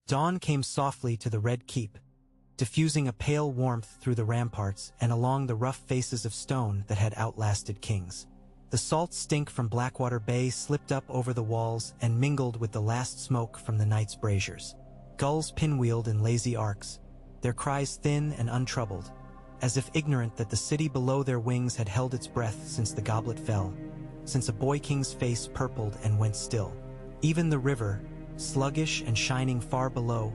Dawn came softly to the Red Keep, diffusing a pale warmth through the ramparts and along the rough faces of stone that had outlasted kings. The salt stink from Blackwater Bay slipped up over the walls and mingled with the last smoke from the night's braziers. Gulls pinwheeled in lazy arcs, their cries thin and untroubled, as if ignorant that the city below their wings had held its breath since the goblet fell, since a boy king's face purpled and went still. Even the river, sluggish and shining far below,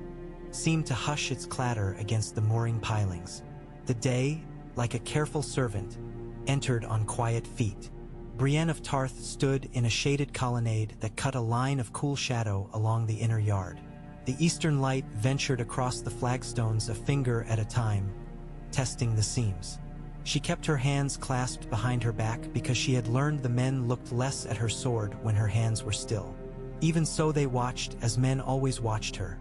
seemed to hush its clatter against the mooring pilings. The day, like a careful servant, entered on quiet feet. Brienne of Tarth stood in a shaded colonnade that cut a line of cool shadow along the inner yard. The eastern light ventured across the flagstones a finger at a time, testing the seams. She kept her hands clasped behind her back because she had learned the men looked less at her sword when her hands were still. Even so they watched as men always watched her.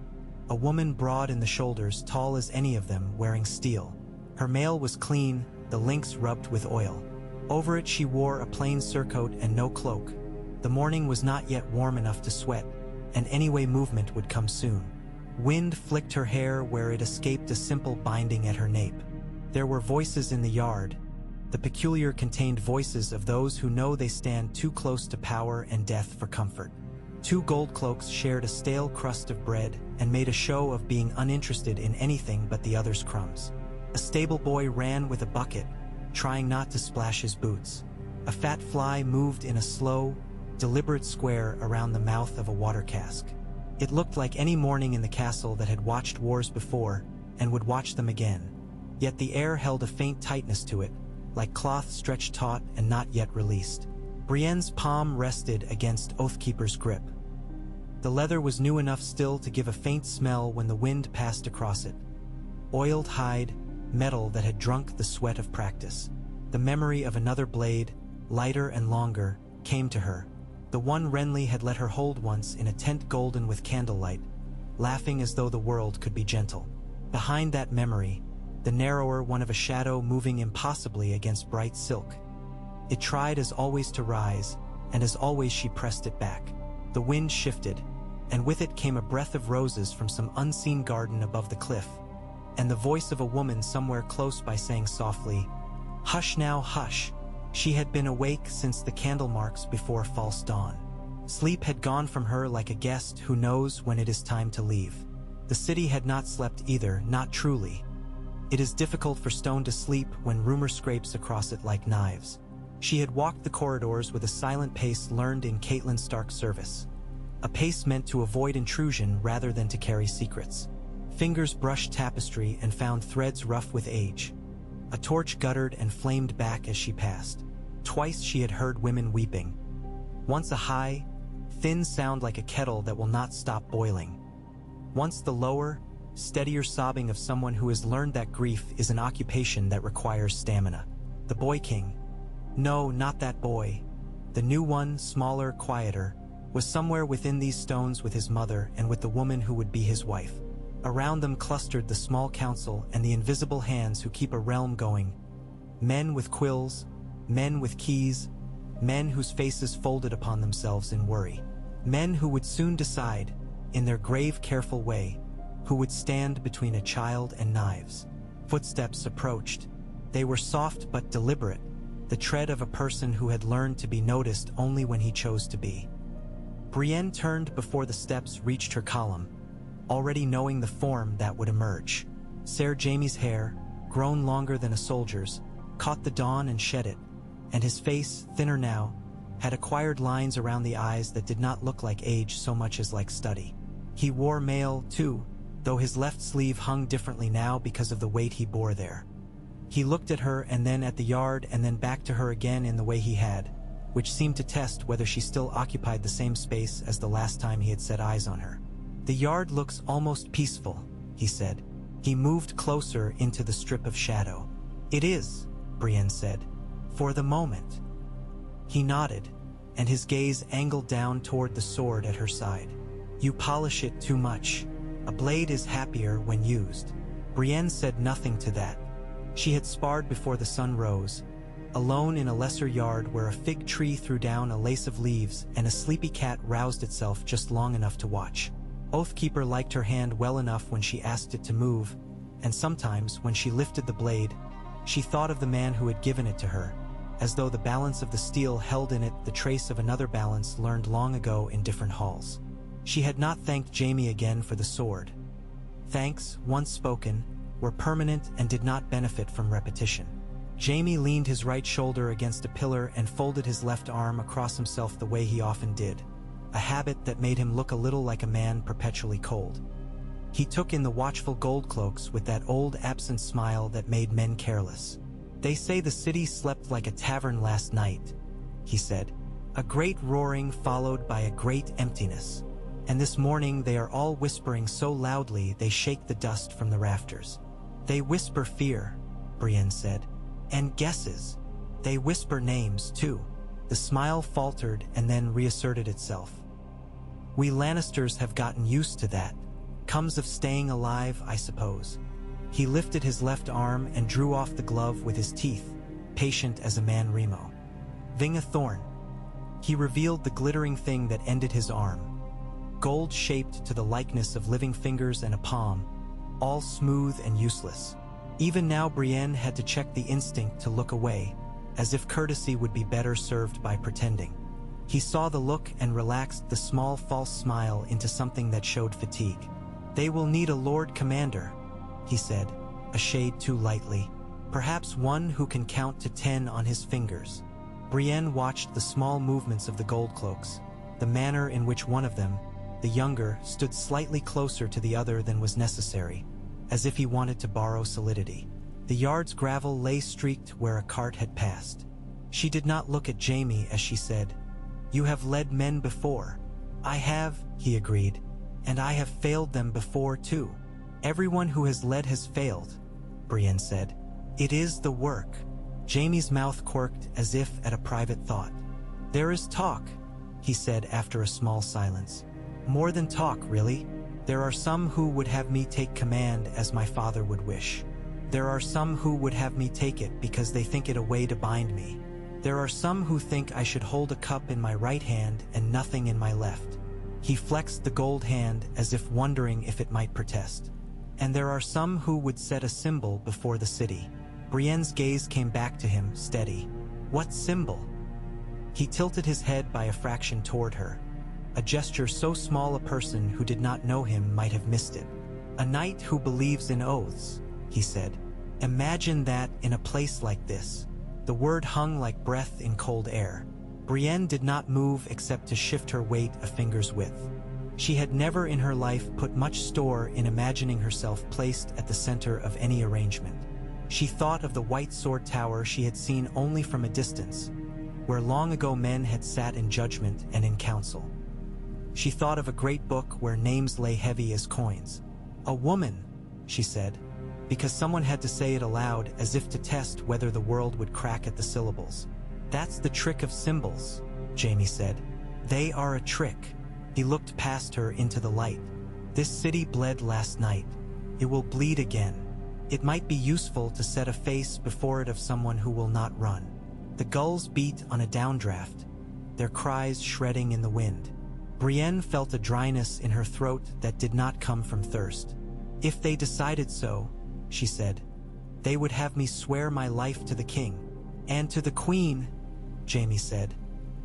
A woman broad in the shoulders, tall as any of them, wearing steel. Her mail was clean, the links rubbed with oil. Over it she wore a plain surcoat and no cloak. The morning was not yet warm enough to sweat, and anyway movement would come soon. Wind flicked her hair where it escaped a simple binding at her nape. There were voices in the yard, the peculiar contained voices of those who know they stand too close to power and death for comfort. Two gold cloaks shared a stale crust of bread and made a show of being uninterested in anything but the other's crumbs. A stable boy ran with a bucket, trying not to splash his boots. A fat fly moved in a slow, deliberate square around the mouth of a water cask. It looked like any morning in the castle that had watched wars before and would watch them again. Yet the air held a faint tightness to it, like cloth stretched taut and not yet released. Brienne's palm rested against Oathkeeper's grip. The leather was new enough still to give a faint smell when the wind passed across it. Oiled hide, metal that had drunk the sweat of practice. The memory of another blade, lighter and longer, came to her. The one Renly had let her hold once in a tent golden with candlelight, laughing as though the world could be gentle. Behind that memory, the narrower one of a shadow moving impossibly against bright silk. It tried as always to rise, and as always she pressed it back. The wind shifted, and with it came a breath of roses from some unseen garden above the cliff, and the voice of a woman somewhere close by saying softly, "Hush now, hush." She had been awake since the candle marks before false dawn. Sleep had gone from her like a guest who knows when it is time to leave. The city had not slept either, not truly. It is difficult for stone to sleep when rumor scrapes across it like knives. She had walked the corridors with a silent pace learned in Catelyn Stark's service. A pace meant to avoid intrusion rather than to carry secrets. Fingers brushed tapestry and found threads rough with age. A torch guttered and flamed back as she passed. Twice she had heard women weeping. Once a high, thin sound like a kettle that will not stop boiling. Once the lower, steadier sobbing of someone who has learned that grief is an occupation that requires stamina. The Boy King. No, not that boy. The new one, smaller, quieter, was somewhere within these stones with his mother and with the woman who would be his wife. Around them clustered the small council and the invisible hands who keep a realm going. Men with quills, men with keys, men whose faces folded upon themselves in worry. Men who would soon decide, in their grave, careful way, who would stand between a child and knives. Footsteps approached. They were soft but deliberate, the tread of a person who had learned to be noticed only when he chose to be. Brienne turned before the steps reached her column, already knowing the form that would emerge. Ser Jaime's hair, grown longer than a soldier's, caught the dawn and shed it, and his face, thinner now, had acquired lines around the eyes that did not look like age so much as like study. He wore mail, too, though his left sleeve hung differently now because of the weight he bore there. He looked at her and then at the yard and then back to her again in the way he had, which seemed to test whether she still occupied the same space as the last time he had set eyes on her. "The yard looks almost peaceful," he said. He moved closer into the strip of shadow. "It is," Brienne said, "for the moment." He nodded, and his gaze angled down toward the sword at her side. "You polish it too much. A blade is happier when used." Brienne said nothing to that. She had sparred before the sun rose, alone in a lesser yard where a fig tree threw down a lace of leaves and a sleepy cat roused itself just long enough to watch. Oathkeeper liked her hand well enough when she asked it to move, and sometimes, when she lifted the blade, she thought of the man who had given it to her, as though the balance of the steel held in it the trace of another balance learned long ago in different halls. She had not thanked Jaime again for the sword. Thanks, once spoken, were permanent and did not benefit from repetition. Jaime leaned his right shoulder against a pillar and folded his left arm across himself the way he often did, a habit that made him look a little like a man perpetually cold. He took in the watchful gold cloaks with that old absent smile that made men careless. "They say the city slept like a tavern last night," he said. "A great roaring followed by a great emptiness. And this morning they are all whispering so loudly they shake the dust from the rafters." "They whisper fear," Brienne said. "And guesses. They whisper names, too." The smile faltered and then reasserted itself. "We Lannisters have gotten used to that. Comes of staying alive, I suppose." He lifted his left arm and drew off the glove with his teeth, patient as a man Remo. "Vinga thorn." He revealed the glittering thing that ended his arm, gold-shaped to the likeness of living fingers and a palm, all smooth and useless. Even now Brienne had to check the instinct to look away, as if courtesy would be better served by pretending. He saw the look and relaxed the small false smile into something that showed fatigue. "They will need a Lord Commander," he said, a shade too lightly. "Perhaps one who can count to 10 on his fingers." Brienne watched the small movements of the gold cloaks, the manner in which one of them, the younger, stood slightly closer to the other than was necessary, as if he wanted to borrow solidity. The yard's gravel lay streaked where a cart had passed. She did not look at Jaime as she said, "You have led men before." "I have," he agreed, "and I have failed them before too." "Everyone who has led has failed," Brienne said. "It is the work." Jaime's mouth quirked as if at a private thought. "There is talk," he said after a small silence. "More than talk, really. There are some who would have me take command as my father would wish. There are some who would have me take it because they think it a way to bind me. There are some who think I should hold a cup in my right hand and nothing in my left." He flexed the gold hand as if wondering if it might protest. "And there are some who would set a symbol before the city." Brienne's gaze came back to him, steady. "What symbol?" He tilted his head by a fraction toward her, a gesture so small a person who did not know him might have missed it. "A knight who believes in oaths," he said. "Imagine that in a place like this." The word hung like breath in cold air. Brienne did not move except to shift her weight a finger's width. She had never in her life put much store in imagining herself placed at the center of any arrangement. She thought of the White Sword Tower she had seen only from a distance, where long ago men had sat in judgment and in council. She thought of a great book where names lay heavy as coins. "A woman," she said, because someone had to say it aloud as if to test whether the world would crack at the syllables. "That's the trick of symbols," Jaime said. "They are a trick." He looked past her into the light. "This city bled last night. It will bleed again. It might be useful to set a face before it of someone who will not run." The gulls beat on a downdraft, their cries shredding in the wind. Brienne felt a dryness in her throat that did not come from thirst. "If they decided so," she said, "they would have me swear my life to the king." "And to the queen," Jaime said,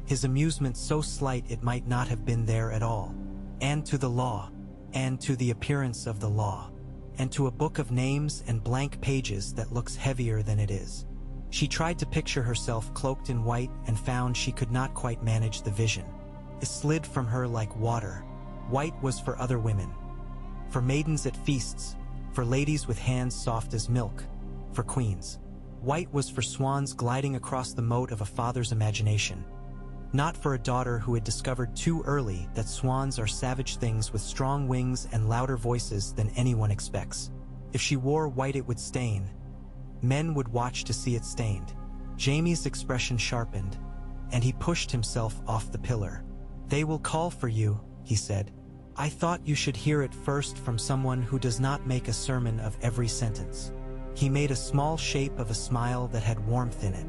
his amusement so slight it might not have been there at all. "And to the law, and to the appearance of the law, and to a book of names and blank pages that looks heavier than it is." She tried to picture herself cloaked in white and found she could not quite manage the vision. It slid from her like water. White was for other women, for maidens at feasts, for ladies with hands soft as milk, for queens. White was for swans gliding across the moat of a father's imagination, not for a daughter who had discovered too early that swans are savage things with strong wings and louder voices than anyone expects. If she wore white it would stain. Men would watch to see it stained. Jaime's expression sharpened, and he pushed himself off the pillar. "They will call for you," he said. "I thought you should hear it first from someone who does not make a sermon of every sentence." He made a small shape of a smile that had warmth in it.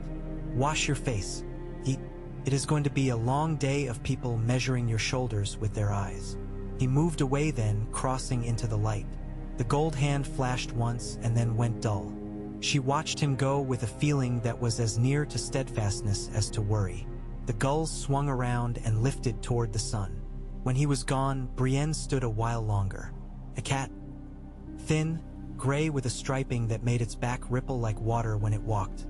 "Wash your face. It is going to be a long day of people measuring your shoulders with their eyes." He moved away then, crossing into the light. The gold hand flashed once and then went dull. She watched him go with a feeling that was as near to steadfastness as to worry. The gulls swung around and lifted toward the sun. When he was gone, Brienne stood a while longer. A cat, thin, gray with a striping that made its back ripple like water when it walked,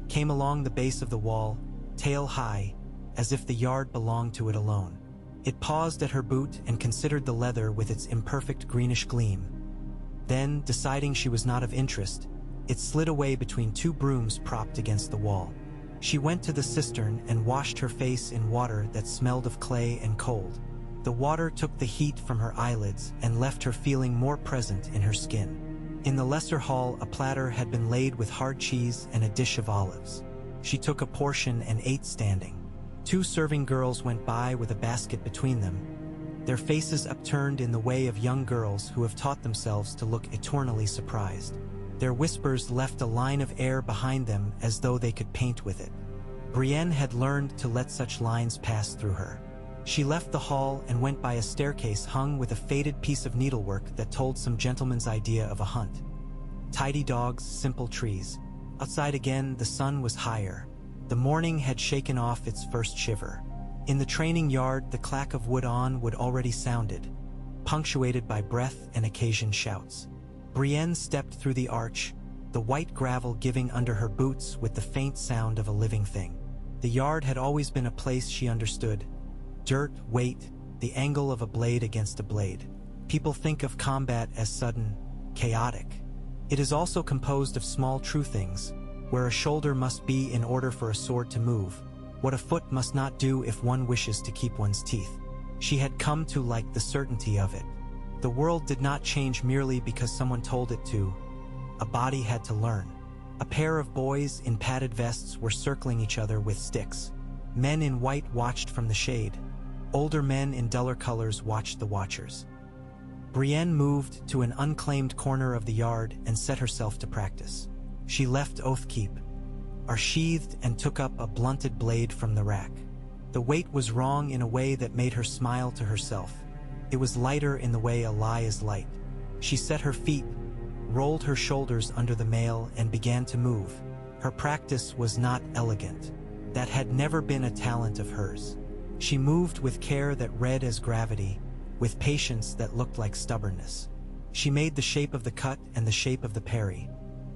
came along the base of the wall, tail high, as if the yard belonged to it alone. It paused at her boot and considered the leather with its imperfect greenish gleam. Then, deciding she was not of interest, it slid away between two brooms propped against the wall. She went to the cistern and washed her face in water that smelled of clay and cold. The water took the heat from her eyelids and left her feeling more present in her skin. In the lesser hall, a platter had been laid with hard cheese and a dish of olives. She took a portion and ate standing. 2 serving girls went by with a basket between them, their faces upturned in the way of young girls who have taught themselves to look eternally surprised. Their whispers left a line of air behind them as though they could paint with it. Brienne had learned to let such lines pass through her. She left the hall and went by a staircase hung with a faded piece of needlework that told some gentleman's idea of a hunt. Tidy dogs, simple trees. Outside again, the sun was higher. The morning had shaken off its first shiver. In the training yard, the clack of wood on wood already sounded, punctuated by breath and occasion shouts. Brienne stepped through the arch, the white gravel giving under her boots with the faint sound of a living thing. The yard had always been a place she understood. Dirt, weight, the angle of a blade against a blade. People think of combat as sudden, chaotic. It is also composed of small true things, where a shoulder must be in order for a sword to move, what a foot must not do if one wishes to keep one's teeth. She had come to like the certainty of it. The world did not change merely because someone told it to. A body had to learn. A pair of boys in padded vests were circling each other with sticks. Men in white watched from the shade. Older men in duller colors watched the watchers. Brienne moved to an unclaimed corner of the yard and set herself to practice. She left Oathkeep, unsheathed, and took up a blunted blade from the rack. The weight was wrong in a way that made her smile to herself. It was lighter in the way a lie is light. She set her feet, rolled her shoulders under the mail, and began to move. Her practice was not elegant. That had never been a talent of hers. She moved with care that read as gravity, with patience that looked like stubbornness. She made the shape of the cut and the shape of the parry.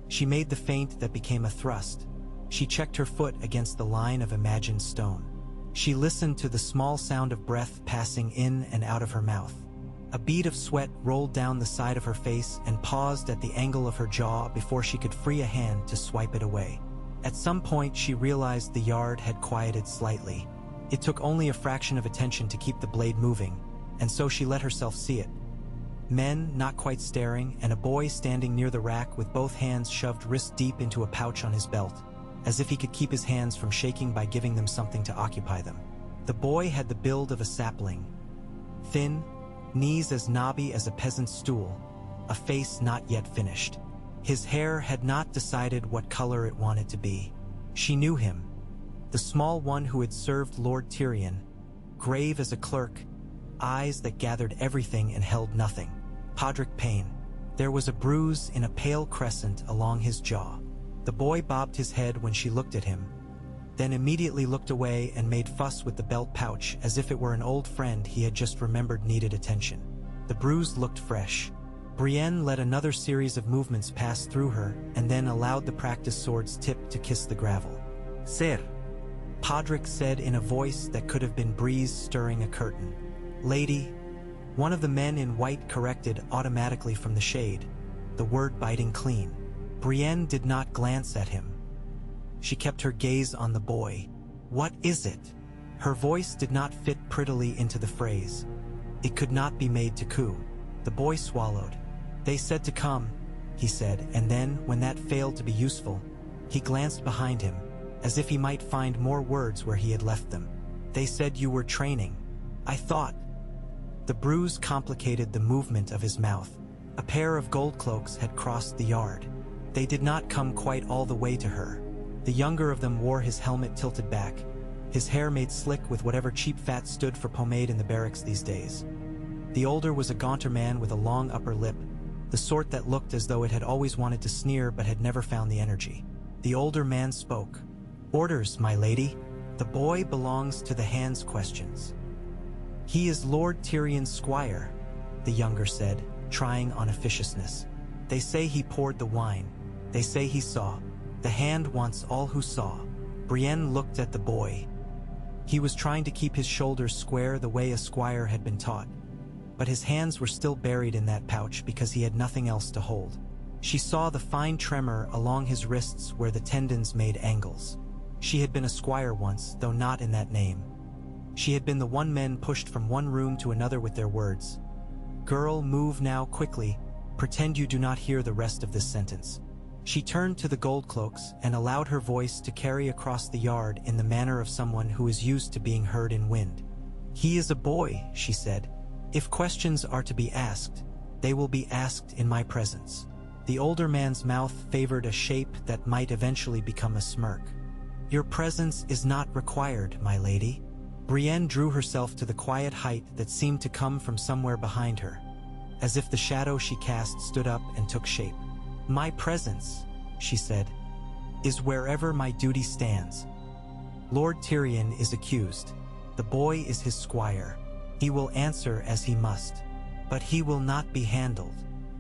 She made the feint that became a thrust. She checked her foot against the line of imagined stone. She listened to the small sound of breath passing in and out of her mouth. A bead of sweat rolled down the side of her face and paused at the angle of her jaw before she could free a hand to swipe it away. At some point, she realized the yard had quieted slightly. It took only a fraction of attention to keep the blade moving, and so she let herself see it. Men, not quite staring, and a boy standing near the rack with both hands shoved wrist deep into a pouch on his belt, as if he could keep his hands from shaking by giving them something to occupy them. The boy had the build of a sapling. Thin, knees as knobby as a peasant's stool, a face not yet finished. His hair had not decided what color it wanted to be. She knew him, the small one who had served Lord Tyrion, grave as a clerk, eyes that gathered everything and held nothing. Podrick Payne. There was a bruise in a pale crescent along his jaw. The boy bobbed his head when she looked at him, then immediately looked away and made fuss with the belt pouch as if it were an old friend he had just remembered needed attention. The bruise looked fresh. Brienne let another series of movements pass through her and then allowed the practice sword's tip to kiss the gravel. "Sir," Podrick said in a voice that could have been breeze stirring a curtain. "Lady," one of the men in white corrected automatically from the shade, the word biting clean. Brienne did not glance at him. She kept her gaze on the boy. "What is it?" Her voice did not fit prettily into the phrase. It could not be made to coo. The boy swallowed. "They said to come," he said, and then, when that failed to be useful, he glanced behind him, as if he might find more words where he had left them. "They said you were training. I thought." The bruise complicated the movement of his mouth. A pair of gold cloaks had crossed the yard. They did not come quite all the way to her. The younger of them wore his helmet tilted back, his hair made slick with whatever cheap fat stood for pomade in the barracks these days. The older was a gaunter man with a long upper lip, the sort that looked as though it had always wanted to sneer but had never found the energy. The older man spoke. "Orders, my lady. The boy belongs to the hands questions." "He is Lord Tyrion's squire," the younger said, trying on officiousness. "They say he poured the wine. They say he saw. The hand wants all who saw." Brienne looked at the boy. He was trying to keep his shoulders square the way a squire had been taught, but his hands were still buried in that pouch because he had nothing else to hold. She saw the fine tremor along his wrists where the tendons made angles. She had been a squire once, though not in that name. She had been the one men pushed from one room to another with their words. "Girl, move now quickly. Pretend you do not hear the rest of this sentence." She turned to the gold cloaks and allowed her voice to carry across the yard in the manner of someone who is used to being heard in wind. "He is a boy," she said. "If questions are to be asked, they will be asked in my presence." The older man's mouth favored a shape that might eventually become a smirk. "Your presence is not required, my lady." Brienne drew herself to the quiet height that seemed to come from somewhere behind her, as if the shadow she cast stood up and took shape. "My presence," she said, "is wherever my duty stands. Lord Tyrion is accused. The boy is his squire. He will answer as he must, but he will not be handled."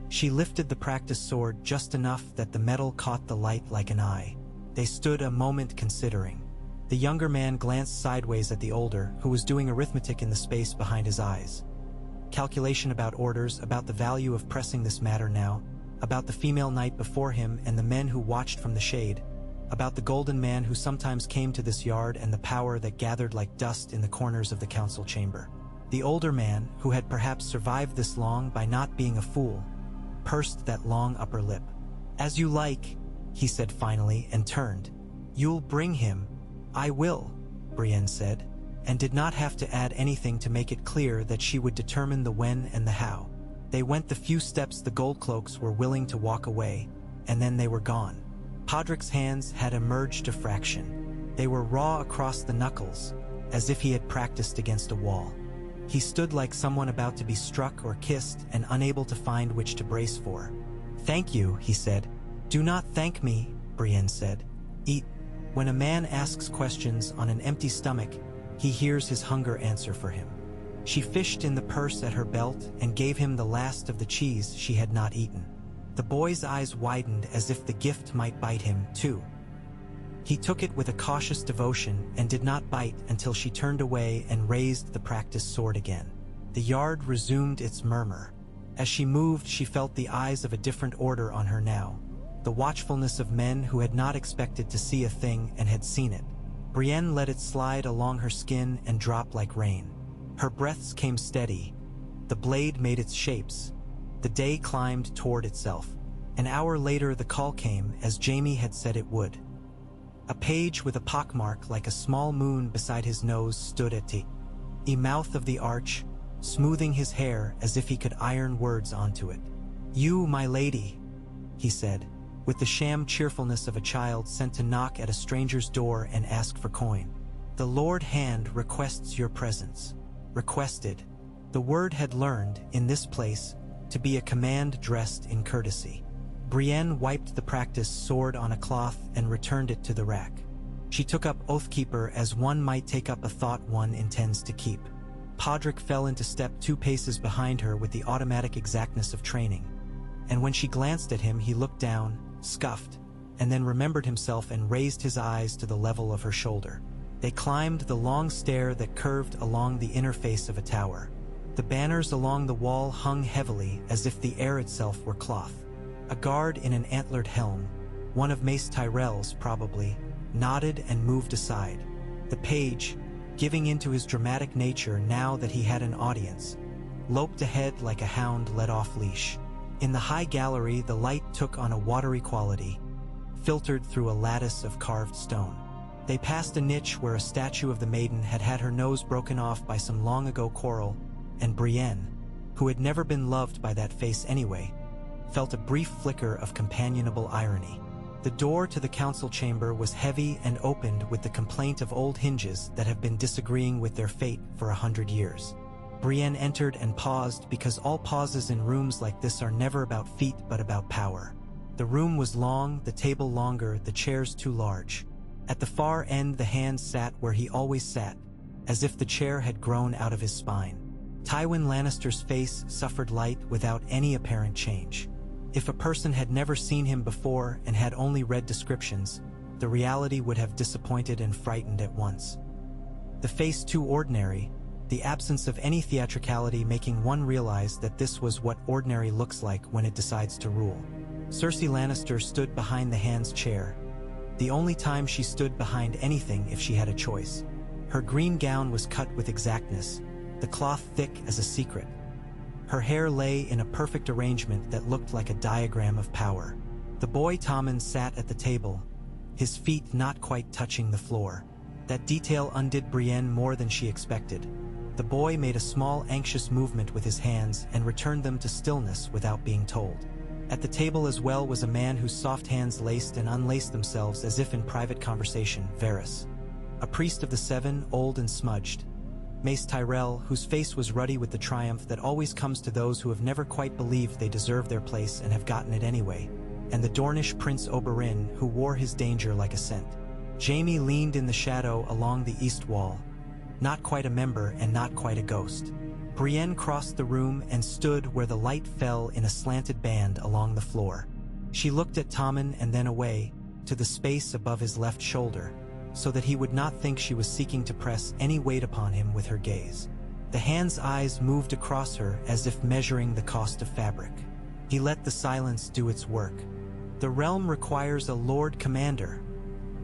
She lifted the practice sword just enough that the metal caught the light like an eye. They stood a moment considering. The younger man glanced sideways at the older, who was doing arithmetic in the space behind his eyes. Calculation about orders, about the value of pressing this matter now, about the female knight before him and the men who watched from the shade, about the golden man who sometimes came to this yard and the power that gathered like dust in the corners of the council chamber. The older man, who had perhaps survived this long by not being a fool, pursed that long upper lip. "As you like," he said finally, and turned. "You'll bring him." "I will," Brienne said, and did not have to add anything to make it clear that she would determine the when and the how. They went the few steps the gold cloaks were willing to walk away, and then they were gone. Podrick's hands had emerged a fraction. They were raw across the knuckles, as if he had practiced against a wall. He stood like someone about to be struck or kissed and unable to find which to brace for. "Thank you," he said. "Do not thank me," Brienne said. "Eat." When a man asks questions on an empty stomach, he hears his hunger answer for him. She fished in the purse at her belt and gave him the last of the cheese she had not eaten. The boy's eyes widened as if the gift might bite him, too. He took it with a cautious devotion and did not bite until she turned away and raised the practice sword again. The yard resumed its murmur. As she moved, she felt the eyes of a different order on her now, the watchfulness of men who had not expected to see a thing and had seen it. Brienne let it slide along her skin and drop like rain. Her breaths came steady. The blade made its shapes. The day climbed toward itself. An hour later the call came, as Jaime had said it would. A page with a pockmark like a small moon beside his nose stood at the mouth of the arch, smoothing his hair as if he could iron words onto it. "You, my lady," he said, with the sham cheerfulness of a child sent to knock at a stranger's door and ask for coin. "The Lord Hand requests your presence." Requested. The word had learned, in this place, to be a command dressed in courtesy. Brienne wiped the practice sword on a cloth and returned it to the rack. She took up Oathkeeper as one might take up a thought one intends to keep. Podrick fell into step 2 paces behind her with the automatic exactness of training. And when she glanced at him, he looked down, scuffed, and then remembered himself and raised his eyes to the level of her shoulder. They climbed the long stair that curved along the inner face of a tower. The banners along the wall hung heavily as if the air itself were cloth. A guard in an antlered helm, one of Mace Tyrell's probably, nodded and moved aside. The page, giving into his dramatic nature now that he had an audience, loped ahead like a hound let off leash. In the high gallery the light took on a watery quality, filtered through a lattice of carved stone. They passed a niche where a statue of the maiden had had her nose broken off by some long-ago quarrel, and Brienne, who had never been loved by that face anyway, felt a brief flicker of companionable irony. The door to the council chamber was heavy and opened with the complaint of old hinges that have been disagreeing with their fate for 100 years. Brienne entered and paused because all pauses in rooms like this are never about feet but about power. The room was long, the table longer, the chairs too large. At the far end the hand sat where he always sat, as if the chair had grown out of his spine. Tywin Lannister's face suffered light without any apparent change. If a person had never seen him before and had only read descriptions, the reality would have disappointed and frightened at once. The face too ordinary, the absence of any theatricality making one realize that this was what ordinary looks like when it decides to rule. Cersei Lannister stood behind the hand's chair, the only time she stood behind anything if she had a choice. Her green gown was cut with exactness, the cloth thick as a secret. Her hair lay in a perfect arrangement that looked like a diagram of power. The boy Tommen sat at the table, his feet not quite touching the floor. That detail undid Brienne more than she expected. The boy made a small anxious movement with his hands and returned them to stillness without being told. At the table as well was a man whose soft hands laced and unlaced themselves as if in private conversation, Varys. A priest of the Seven, old and smudged. Mace Tyrell, whose face was ruddy with the triumph that always comes to those who have never quite believed they deserve their place and have gotten it anyway. And the Dornish Prince Oberyn, who wore his danger like a scent. Jaime leaned in the shadow along the east wall. Not quite a member and not quite a ghost. Brienne crossed the room and stood where the light fell in a slanted band along the floor. She looked at Tommen and then away, to the space above his left shoulder, so that he would not think she was seeking to press any weight upon him with her gaze. The hand's eyes moved across her as if measuring the cost of fabric. He let the silence do its work. "The realm requires a Lord Commander,"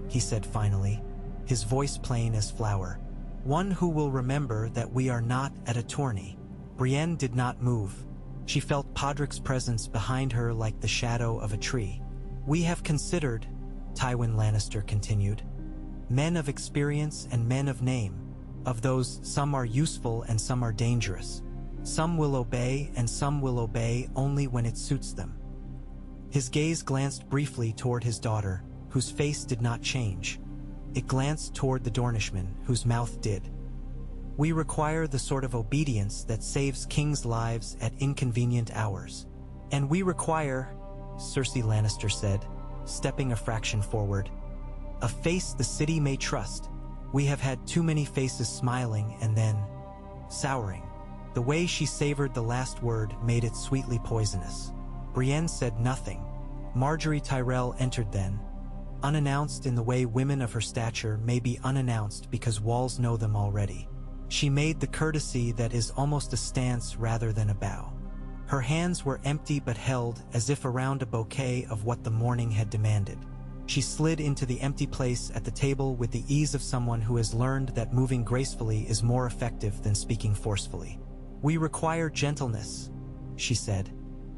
he said finally, his voice plain as flour. "One who will remember that we are not at a tourney." Brienne did not move. She felt Podrick's presence behind her like the shadow of a tree. "We have considered," Tywin Lannister continued, "men of experience and men of name. Of those, some are useful and some are dangerous. Some will obey and some will obey only when it suits them." His gaze glanced briefly toward his daughter, whose face did not change. It glanced toward the Dornishman, whose mouth did. "We require the sort of obedience that saves kings' lives at inconvenient hours. And we require," Cersei Lannister said, stepping a fraction forward, "a face the city may trust. We have had too many faces smiling and then souring." The way she savored the last word made it sweetly poisonous. Brienne said nothing. Marjorie Tyrell entered then, unannounced in the way women of her stature may be unannounced because walls know them already. She made the courtesy that is almost a stance rather than a bow. Her hands were empty but held as if around a bouquet of what the morning had demanded. She slid into the empty place at the table with the ease of someone who has learned that moving gracefully is more effective than speaking forcefully. "We require gentleness," she said,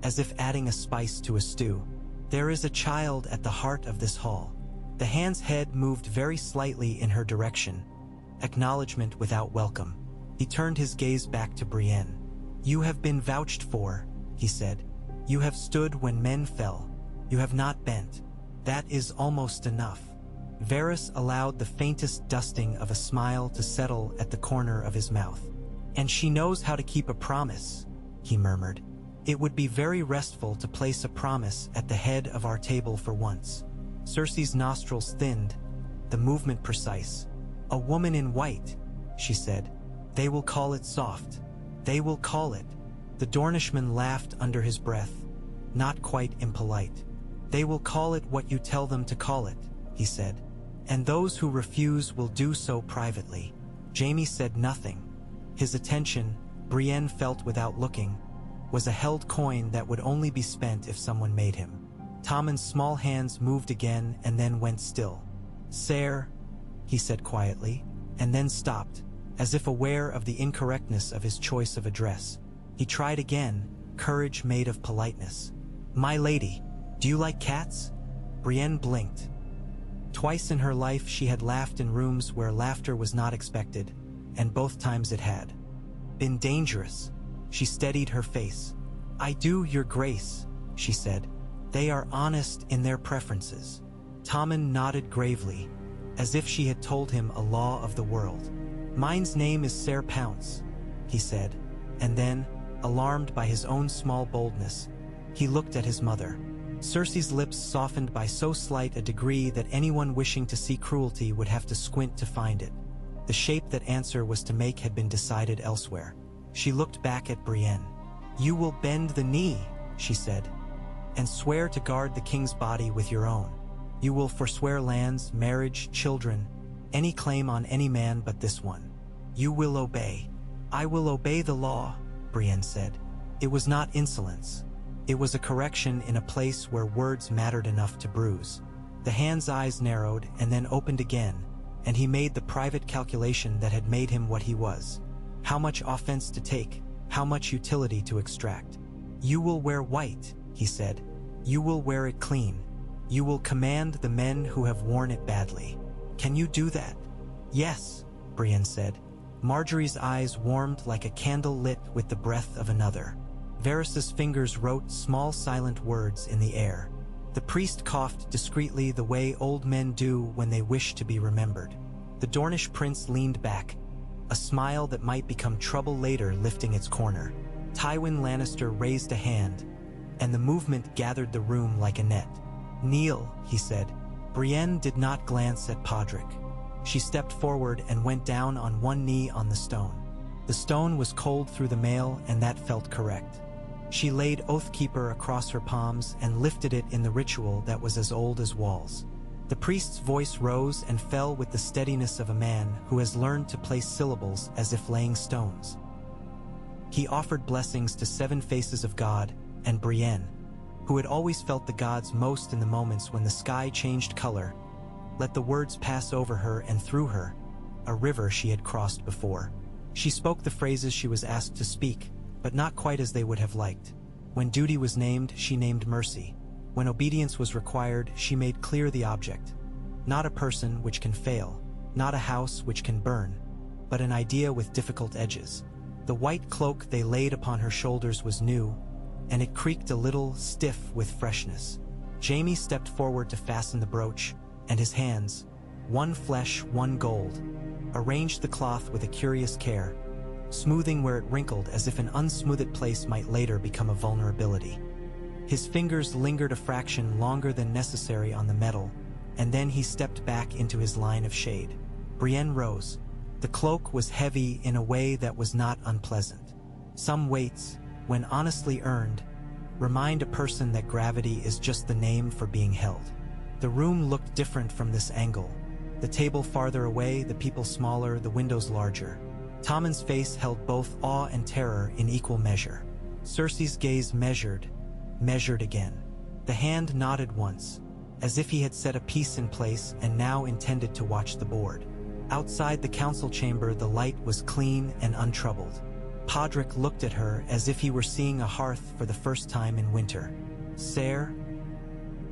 as if adding a spice to a stew. "There is a child at the heart of this hall." The hand's head moved very slightly in her direction, acknowledgement without welcome. He turned his gaze back to Brienne. "You have been vouched for," he said. "You have stood when men fell. You have not bent. That is almost enough." Varys allowed the faintest dusting of a smile to settle at the corner of his mouth. "And she knows how to keep a promise," he murmured. "It would be very restful to place a promise at the head of our table for once." Cersei's nostrils thinned, the movement precise. "A woman in white," she said. "They will call it soft. They will call it." The Dornishman laughed under his breath, not quite impolite. "They will call it what you tell them to call it," he said. "And those who refuse will do so privately." Jaime said nothing. His attention, Brienne felt without looking, was a held coin that would only be spent if someone made him. Tommen's small hands moved again and then went still. "Sire," he said quietly, and then stopped, as if aware of the incorrectness of his choice of address. He tried again, courage made of politeness. "My lady, do you like cats?" Brienne blinked. Twice in her life she had laughed in rooms where laughter was not expected, and both times it had been dangerous. She steadied her face. "I do, your grace," she said. "They are honest in their preferences." Tommen nodded gravely, as if she had told him a law of the world. "Mine's name is Ser Pounce," he said, and then, alarmed by his own small boldness, he looked at his mother. Cersei's lips softened by so slight a degree that anyone wishing to see cruelty would have to squint to find it. The shape that answer was to make had been decided elsewhere. She looked back at Brienne. "You will bend the knee," she said, "and swear to guard the king's body with your own. You will forswear lands, marriage, children, any claim on any man but this one. You will obey." "I will obey the law," Brienne said. It was not insolence. It was a correction in a place where words mattered enough to bruise. The hand's eyes narrowed and then opened again, and he made the private calculation that had made him what he was. How much offense to take, how much utility to extract. "You will wear white," he said. "You will wear it clean. You will command the men who have worn it badly. Can you do that?" "Yes," Brienne said. Marjorie's eyes warmed like a candle lit with the breath of another. Varys's fingers wrote small silent words in the air. The priest coughed discreetly the way old men do when they wish to be remembered. The Dornish prince leaned back, a smile that might become trouble later lifting its corner. Tywin Lannister raised a hand, and the movement gathered the room like a net. "Kneel," he said. Brienne did not glance at Podrick. She stepped forward and went down on one knee on the stone. The stone was cold through the mail, and that felt correct. She laid Oathkeeper across her palms and lifted it in the ritual that was as old as walls. The priest's voice rose and fell with the steadiness of a man who has learned to place syllables as if laying stones. He offered blessings to 7 faces of God and Brienne, who had always felt the gods most in the moments when the sky changed color, let the words pass over her and through her, a river she had crossed before. She spoke the phrases she was asked to speak, but not quite as they would have liked. When duty was named, she named mercy. When obedience was required, she made clear the object. Not a person which can fail, not a house which can burn, but an idea with difficult edges. The white cloak they laid upon her shoulders was new, and it creaked a little, stiff with freshness. Jaime stepped forward to fasten the brooch, and his hands, one flesh, one gold, arranged the cloth with a curious care, smoothing where it wrinkled as if an unsmoothed place might later become a vulnerability. His fingers lingered a fraction longer than necessary on the metal, and then he stepped back into his line of shade. Brienne rose. The cloak was heavy in a way that was not unpleasant. Some weights, when honestly earned, remind a person that gravity is just the name for being held. The room looked different from this angle. The table farther away, the people smaller, the windows larger. Tommen's face held both awe and terror in equal measure. Cersei's gaze measured again. The hand nodded once, as if he had set a piece in place and now intended to watch the board. Outside the council chamber, the light was clean and untroubled. Podrick looked at her as if he were seeing a hearth for the first time in winter. "Sire?"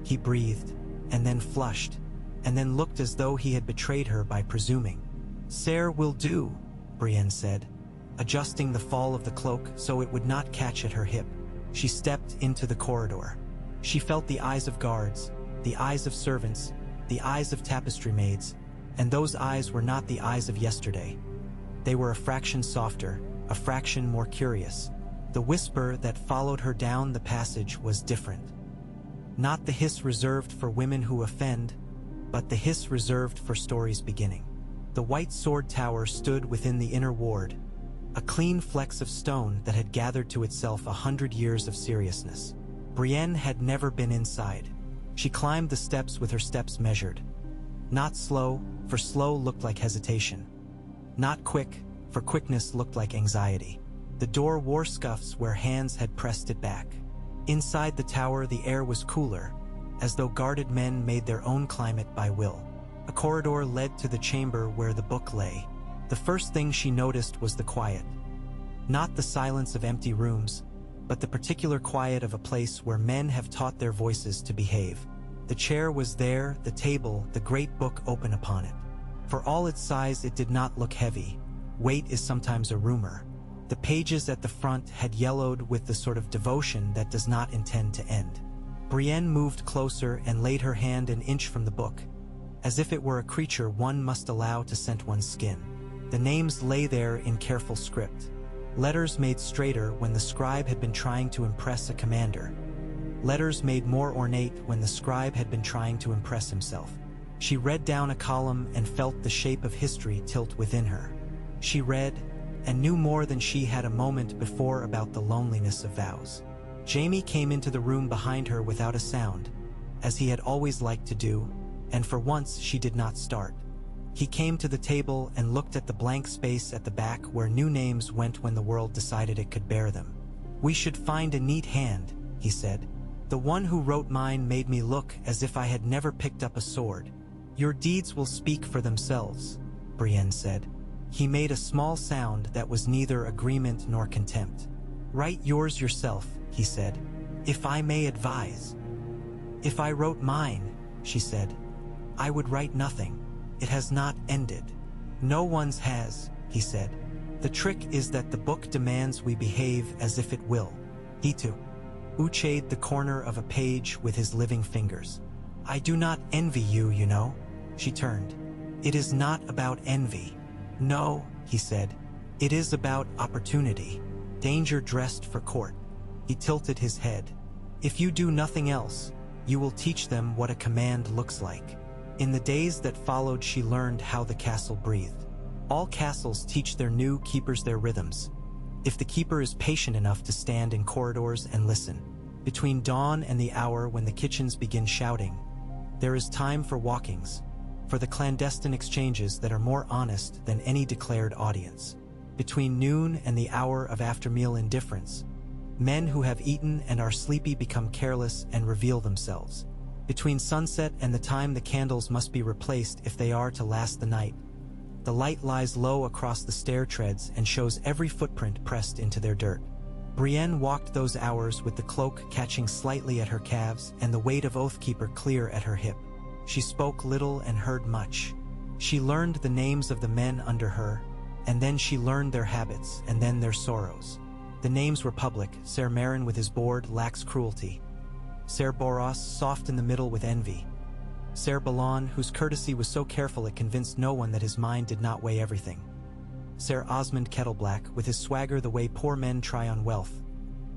He breathed, and then flushed, and then looked as though he had betrayed her by presuming. "Sire will do," Brienne said, adjusting the fall of the cloak so it would not catch at her hip. She stepped into the corridor. She felt the eyes of guards, the eyes of servants, the eyes of tapestry maids, and those eyes were not the eyes of yesterday. They were a fraction softer, a fraction more curious. The whisper that followed her down the passage was different. Not the hiss reserved for women who offend, but the hiss reserved for stories beginning. The White Sword Tower stood within the inner ward, a clean flex of stone that had gathered to itself 100 years of seriousness. Brienne had never been inside. She climbed the steps with her steps measured. Not slow, for slow looked like hesitation. Not quick, for quickness looked like anxiety. The door wore scuffs where hands had pressed it back. Inside the tower, the air was cooler, as though guarded men made their own climate by will. A corridor led to the chamber where the book lay. The first thing she noticed was the quiet. Not the silence of empty rooms, but the particular quiet of a place where men have taught their voices to behave. The chair was there, the table, the great book open upon it. For all its size, it did not look heavy. Weight is sometimes a rumor. The pages at the front had yellowed with the sort of devotion that does not intend to end. Brienne moved closer and laid her hand an inch from the book, as if it were a creature one must allow to scent one's skin. The names lay there in careful script. Letters made straighter when the scribe had been trying to impress a commander. Letters made more ornate when the scribe had been trying to impress himself. She read down a column and felt the shape of history tilt within her. She read, and knew more than she had a moment before about the loneliness of vows. Jaime came into the room behind her without a sound, as he had always liked to do, and for once she did not start. He came to the table and looked at the blank space at the back where new names went when the world decided it could bear them. "We should find a neat hand," he said. "The one who wrote mine made me look as if I had never picked up a sword." "Your deeds will speak for themselves," Brienne said. He made a small sound that was neither agreement nor contempt. "Write yours yourself," he said, "if I may advise." "If I wrote mine," she said, "I would write nothing. It has not ended." "No one's has," he said. "The trick is that the book demands we behave as if it will." He too uchade the corner of a page with his living fingers. "I do not envy you, you know." She turned. "It is not about envy." "No," he said. "It is about opportunity. Danger dressed for court." He tilted his head. "If you do nothing else, you will teach them what a command looks like." In the days that followed, she learned how the castle breathed. All castles teach their new keepers their rhythms. If the keeper is patient enough to stand in corridors and listen, between dawn and the hour when the kitchens begin shouting, there is time for walkings, for the clandestine exchanges that are more honest than any declared audience. Between noon and the hour of after-meal indifference, men who have eaten and are sleepy become careless and reveal themselves. Between sunset and the time the candles must be replaced if they are to last the night, the light lies low across the stair treads and shows every footprint pressed into their dirt. Brienne walked those hours with the cloak catching slightly at her calves and the weight of Oathkeeper clear at her hip. She spoke little and heard much. She learned the names of the men under her, and then she learned their habits and then their sorrows. The names were public: Ser Meryn with his board, lax cruelty; Ser Boros, soft in the middle with envy; Ser Balon, whose courtesy was so careful it convinced no one that his mind did not weigh everything; Ser Osmond Kettleblack, with his swagger the way poor men try on wealth;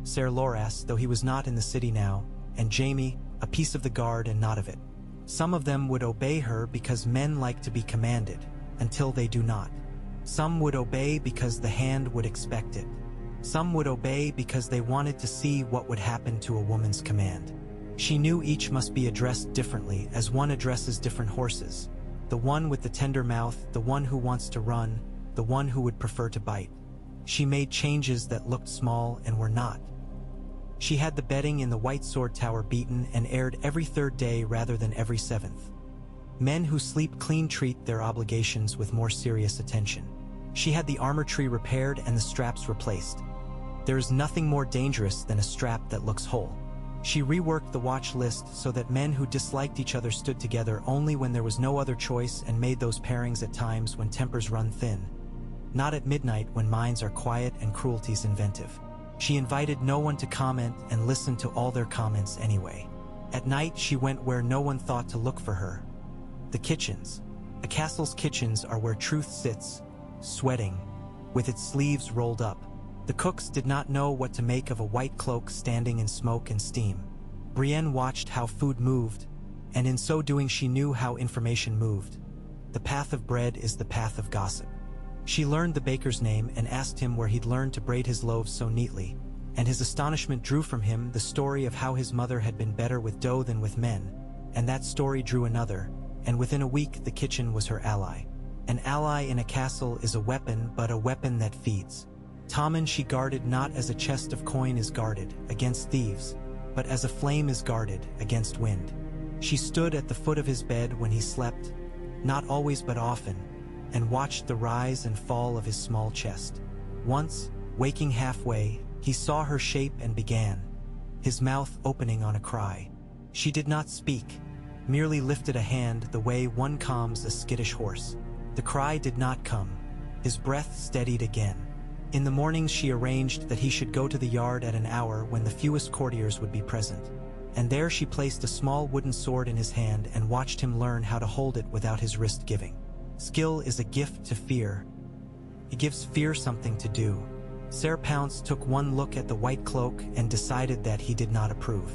Ser Loras, though he was not in the city now; and Jaime, a piece of the guard and not of it. Some of them would obey her because men like to be commanded, until they do not. Some would obey because the hand would expect it. Some would obey because they wanted to see what would happen to a woman's command. She knew each must be addressed differently, as one addresses different horses. The one with the tender mouth, the one who wants to run, the one who would prefer to bite. She made changes that looked small and were not. She had the bedding in the White Sword Tower beaten and aired every third day rather than every seventh. Men who sleep clean treat their obligations with more serious attention. She had the armor tree repaired and the straps replaced. There is nothing more dangerous than a strap that looks whole. She reworked the watch list so that men who disliked each other stood together only when there was no other choice, and made those pairings at times when tempers run thin. Not at midnight when minds are quiet and cruelties inventive. She invited no one to comment and listened to all their comments anyway. At night she went where no one thought to look for her. The kitchens. A castle's kitchens are where truth sits, sweating, with its sleeves rolled up. The cooks did not know what to make of a white cloak standing in smoke and steam. Brienne watched how food moved, and in so doing she knew how information moved. The path of bread is the path of gossip. She learned the baker's name and asked him where he'd learned to braid his loaves so neatly, and his astonishment drew from him the story of how his mother had been better with dough than with men, and that story drew another, and within a week the kitchen was her ally. An ally in a castle is a weapon, but a weapon that feeds. Tommen she guarded not as a chest of coin is guarded against thieves, but as a flame is guarded against wind. She stood at the foot of his bed when he slept, not always but often, and watched the rise and fall of his small chest. Once, waking halfway, he saw her shape and began, his mouth opening on a cry. She did not speak, merely lifted a hand the way one calms a skittish horse. The cry did not come. His breath steadied again. In the mornings she arranged that he should go to the yard at an hour when the fewest courtiers would be present, and there she placed a small wooden sword in his hand and watched him learn how to hold it without his wrist giving. Skill is a gift to fear. It gives fear something to do, Ser Pounce took one look at the white cloak and decided that he did not approve.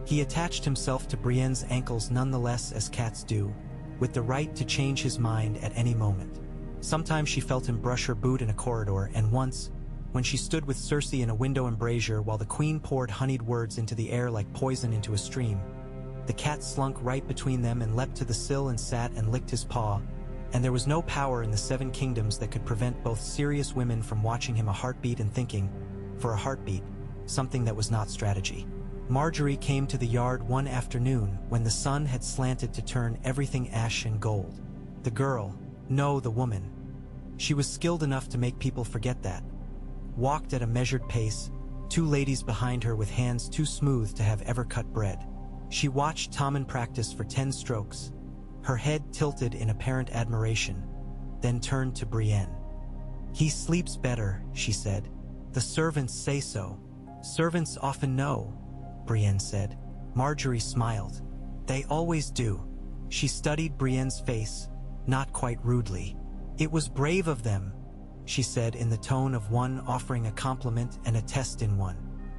He attached himself to Brienne's ankles nonetheless, as cats do, with the right to change his mind at any moment. Sometimes she felt him brush her boot in a corridor, and once, when she stood with Cersei in a window embrasure while the queen poured honeyed words into the air like poison into a stream, the cat slunk right between them and leapt to the sill and sat and licked his paw, and there was no power in the 7 kingdoms that could prevent both serious women from watching him a heartbeat and thinking, for a heartbeat, something that was not strategy. Marjorie came to the yard one afternoon when the sun had slanted to turn everything ash and gold. The girl, no, the woman, she was skilled enough to make people forget that, walked at a measured pace, 2 ladies behind her with hands too smooth to have ever cut bread. She watched Tommen practice for 10 strokes, her head tilted in apparent admiration, then turned to Brienne. "He sleeps better," she said. "The servants say so." "Servants often know," Brienne said. Marjorie smiled. "They always do." She studied Brienne's face, not quite rudely. "It was brave of them," she said in the tone of one offering a compliment and a test in one.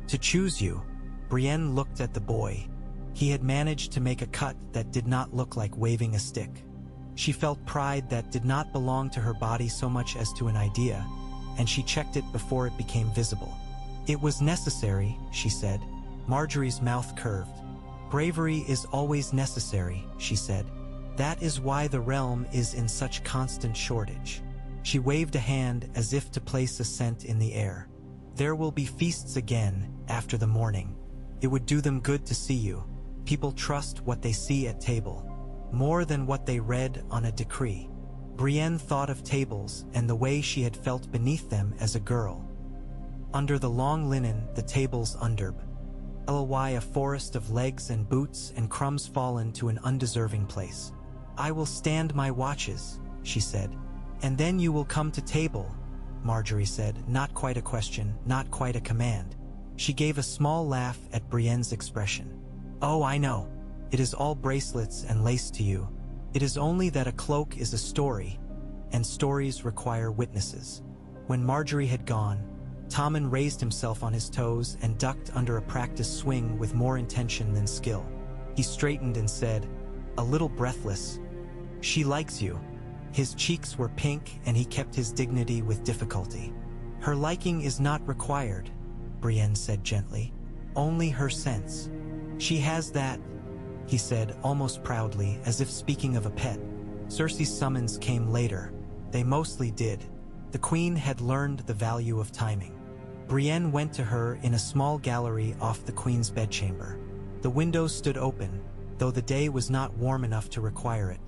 "To choose you." Brienne looked at the boy. He had managed to make a cut that did not look like waving a stick. She felt pride that did not belong to her body so much as to an idea, and she checked it before it became visible. "It was necessary," she said. Marjorie's mouth curved. "Bravery is always necessary," she said. "That is why the realm is in such constant shortage." She waved a hand as if to place a scent in the air. "There will be feasts again, after the mourning. It would do them good to see you. People trust what they see at table, more than what they read on a decree." Brienne thought of tables and the way she had felt beneath them as a girl. Under the long linen, the tables underb. Ly a forest of legs and boots and crumbs fallen to an undeserving place. "I will stand my watches," she said. "And then you will come to table," Marjorie said, not quite a question, not quite a command. She gave a small laugh at Brienne's expression. "Oh, I know. It is all bracelets and lace to you. It is only that a cloak is a story, and stories require witnesses." When Marjorie had gone, Tommen raised himself on his toes and ducked under a practiced swing with more intention than skill. He straightened and said, a little breathless, "She likes you." His cheeks were pink and he kept his dignity with difficulty. "Her liking is not required," Brienne said gently. "Only her sense. She has that," he said almost proudly, as if speaking of a pet. Cersei's summons came later. They mostly did. The queen had learned the value of timing. Brienne went to her in a small gallery off the queen's bedchamber. The windows stood open, though the day was not warm enough to require it.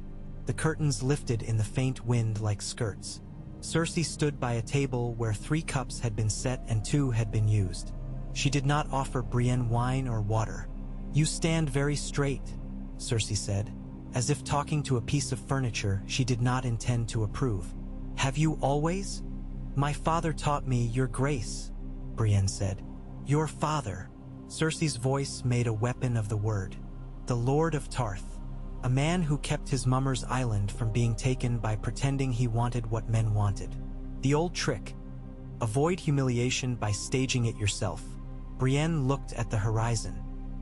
The curtains lifted in the faint wind like skirts. Cersei stood by a table where 3 cups had been set and 2 had been used. She did not offer Brienne wine or water. "You stand very straight," Cersei said, as if talking to a piece of furniture she did not intend to approve. "Have you always?" "My father taught me, Your Grace," Brienne said. "Your father." Cersei's voice made a weapon of the word. "The Lord of Tarth. A man who kept his mummer's island from being taken by pretending he wanted what men wanted. The old trick. Avoid humiliation by staging it yourself." Brienne looked at the horizon.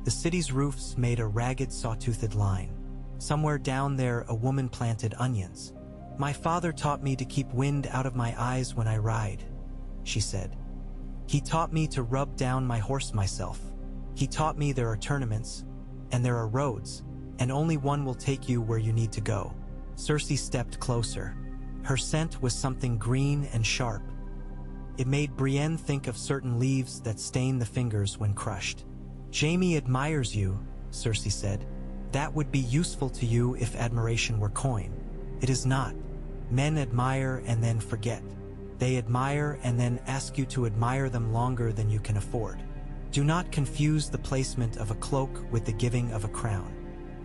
The city's roofs made a ragged saw-toothed line. Somewhere down there a woman planted onions. "My father taught me to keep wind out of my eyes when I ride," she said. "He taught me to rub down my horse myself. He taught me there are tournaments, and there are roads, and only one will take you where you need to go." Cersei stepped closer. Her scent was something green and sharp. It made Brienne think of certain leaves that stain the fingers when crushed. "Jaime admires you," Cersei said. "That would be useful to you if admiration were coin. It is not. Men admire and then forget. They admire and then ask you to admire them longer than you can afford. Do not confuse the placement of a cloak with the giving of a crown."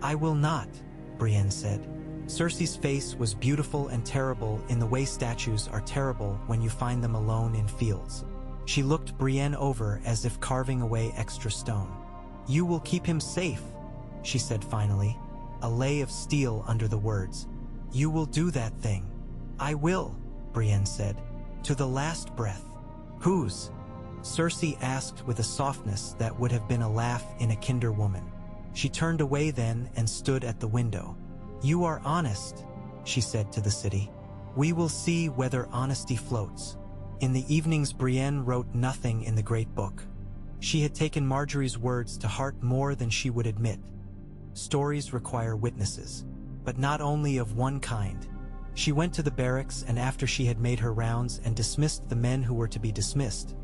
"I will not," Brienne said. Cersei's face was beautiful and terrible in the way statues are terrible when you find them alone in fields. She looked Brienne over as if carving away extra stone. "You will keep him safe," she said finally, a lay of steel under the words. "You will do that thing." "I will," Brienne said, "to the last breath." Whose? Cersei asked with a softness that would have been a laugh in a kinder woman. She turned away then and stood at the window. You are honest, she said to the city. We will see whether honesty floats. In the evenings Brienne wrote nothing in the great book. She had taken Marjorie's words to heart more than she would admit. Stories require witnesses, but not only of one kind. She went to the barracks, and after she had made her rounds and dismissed the men who were to be dismissed,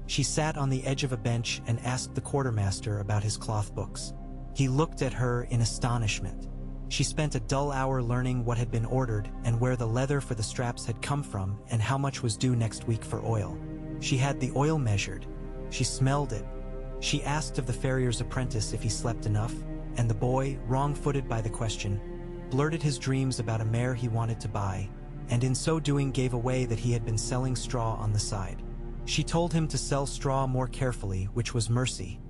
she sat on the edge of a bench and asked the quartermaster about his cloth books. He looked at her in astonishment. She spent a dull hour learning what had been ordered and where the leather for the straps had come from and how much was due next week for oil. She had the oil measured. She smelled it. She asked of the farrier's apprentice if he slept enough, and the boy, wrong-footed by the question, blurted his dreams about a mare he wanted to buy, and in so doing gave away that he had been selling straw on the side. She told him to sell straw more carefully, which was mercy.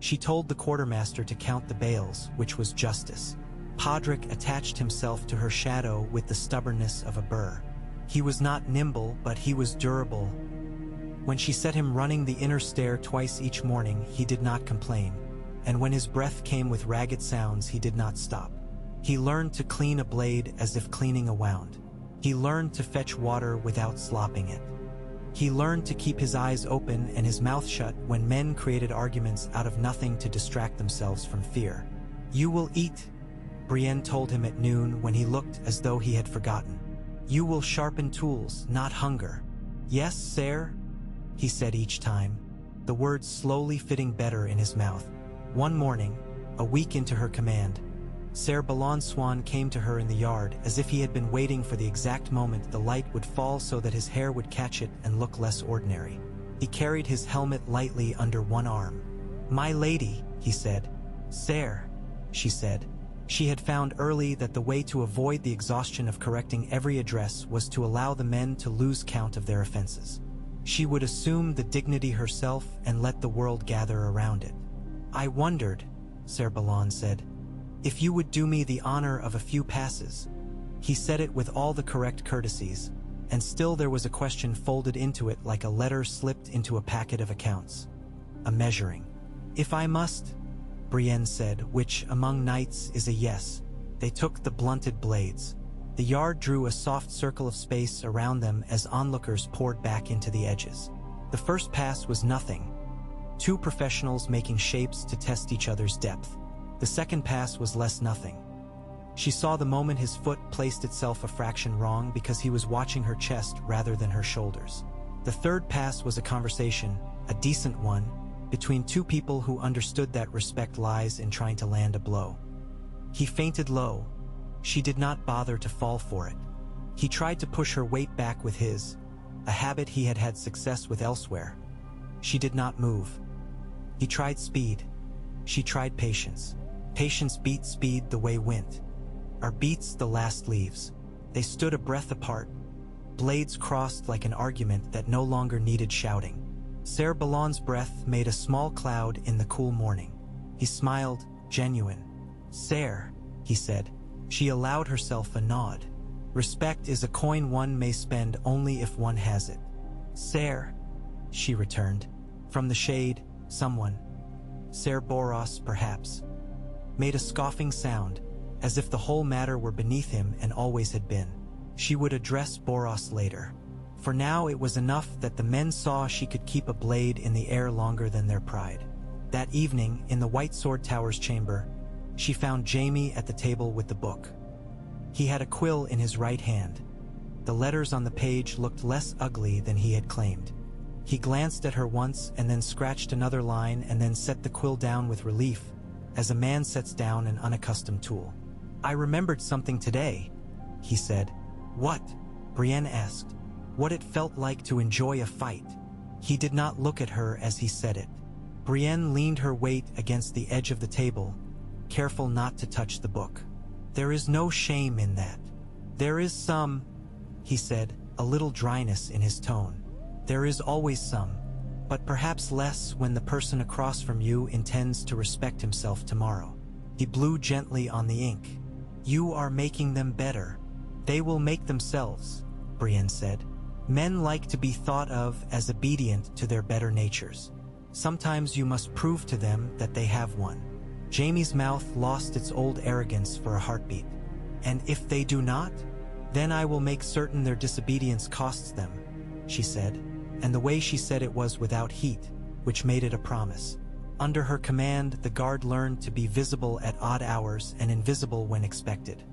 She told the quartermaster to count the bales, which was justice. Podrick attached himself to her shadow with the stubbornness of a burr. He was not nimble, but he was durable. When she set him running the inner stair twice each morning, he did not complain, and when his breath came with ragged sounds, he did not stop. He learned to clean a blade as if cleaning a wound. He learned to fetch water without slopping it. He learned to keep his eyes open and his mouth shut when men created arguments out of nothing to distract themselves from fear. You will eat, Brienne told him at noon when he looked as though he had forgotten. You will sharpen tools, not hunger. Yes, sire, he said each time, the words slowly fitting better in his mouth. One morning, a week into her command, Ser Balon Swan came to her in the yard as if he had been waiting for the exact moment the light would fall so that his hair would catch it and look less ordinary. He carried his helmet lightly under one arm. My lady, he said. Sire, she said. She had found early that the way to avoid the exhaustion of correcting every address was to allow the men to lose count of their offenses. She would assume the dignity herself and let the world gather around it. I wondered, Ser Balon said, if you would do me the honor of a few passes. He said it with all the correct courtesies, and still there was a question folded into it like a letter slipped into a packet of accounts. A measuring. If I must, Brienne said, which among knights is a yes. They took the blunted blades. The yard drew a soft circle of space around them as onlookers poured back into the edges. The first pass was nothing. Two professionals making shapes to test each other's depth. The second pass was less nothing. She saw the moment his foot placed itself a fraction wrong because he was watching her chest rather than her shoulders. The third pass was a conversation, a decent one, between two people who understood that respect lies in trying to land a blow. He fainted low. She did not bother to fall for it. He tried to push her weight back with his, a habit he had had success with elsewhere. She did not move. He tried speed. She tried patience. Patience beats speed the way wind. Or beats the last leaves. They stood a breath apart, blades crossed like an argument that no longer needed shouting. Ser Balon's breath made a small cloud in the cool morning. He smiled, genuine. Sire, he said. She allowed herself a nod. Respect is a coin one may spend only if one has it. Sire, she returned. From the shade, someone, Ser Boros perhaps, made a scoffing sound, as if the whole matter were beneath him and always had been. She would address Boros later. For now it was enough that the men saw she could keep a blade in the air longer than their pride. That evening, in the White Sword Tower's chamber, she found Jaime at the table with the book. He had a quill in his right hand. The letters on the page looked less ugly than he had claimed. He glanced at her once and then scratched another line and then set the quill down with relief, as a man sets down an unaccustomed tool. I remembered something today, he said. What? Brienne asked. What it felt like to enjoy a fight. He did not look at her as he said it. Brienne leaned her weight against the edge of the table, careful not to touch the book. There is no shame in that. There is some, he said, a little dryness in his tone. There is always some, but perhaps less when the person across from you intends to respect himself tomorrow. He blew gently on the ink. You are making them better. They will make themselves, Brienne said. Men like to be thought of as obedient to their better natures. Sometimes you must prove to them that they have one. Jaime's mouth lost its old arrogance for a heartbeat. And if they do not, then I will make certain their disobedience costs them, she said, and the way she said it was without heat, which made it a promise. Under her command, the guard learned to be visible at odd hours and invisible when expected.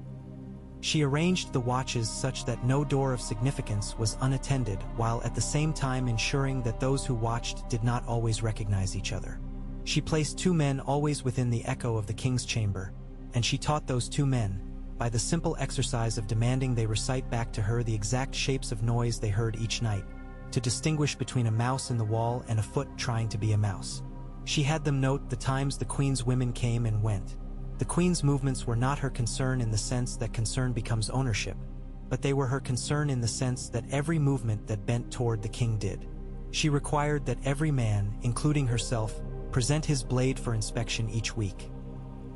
She arranged the watches such that no door of significance was unattended, while at the same time ensuring that those who watched did not always recognize each other. She placed 2 men always within the echo of the king's chamber, and she taught those 2 men, by the simple exercise of demanding they recite back to her the exact shapes of noise they heard each night, to distinguish between a mouse in the wall and a foot trying to be a mouse. She had them note the times the queen's women came and went. The queen's movements were not her concern in the sense that concern becomes ownership, but they were her concern in the sense that every movement that bent toward the king did. She required that every man, including herself, present his blade for inspection each week.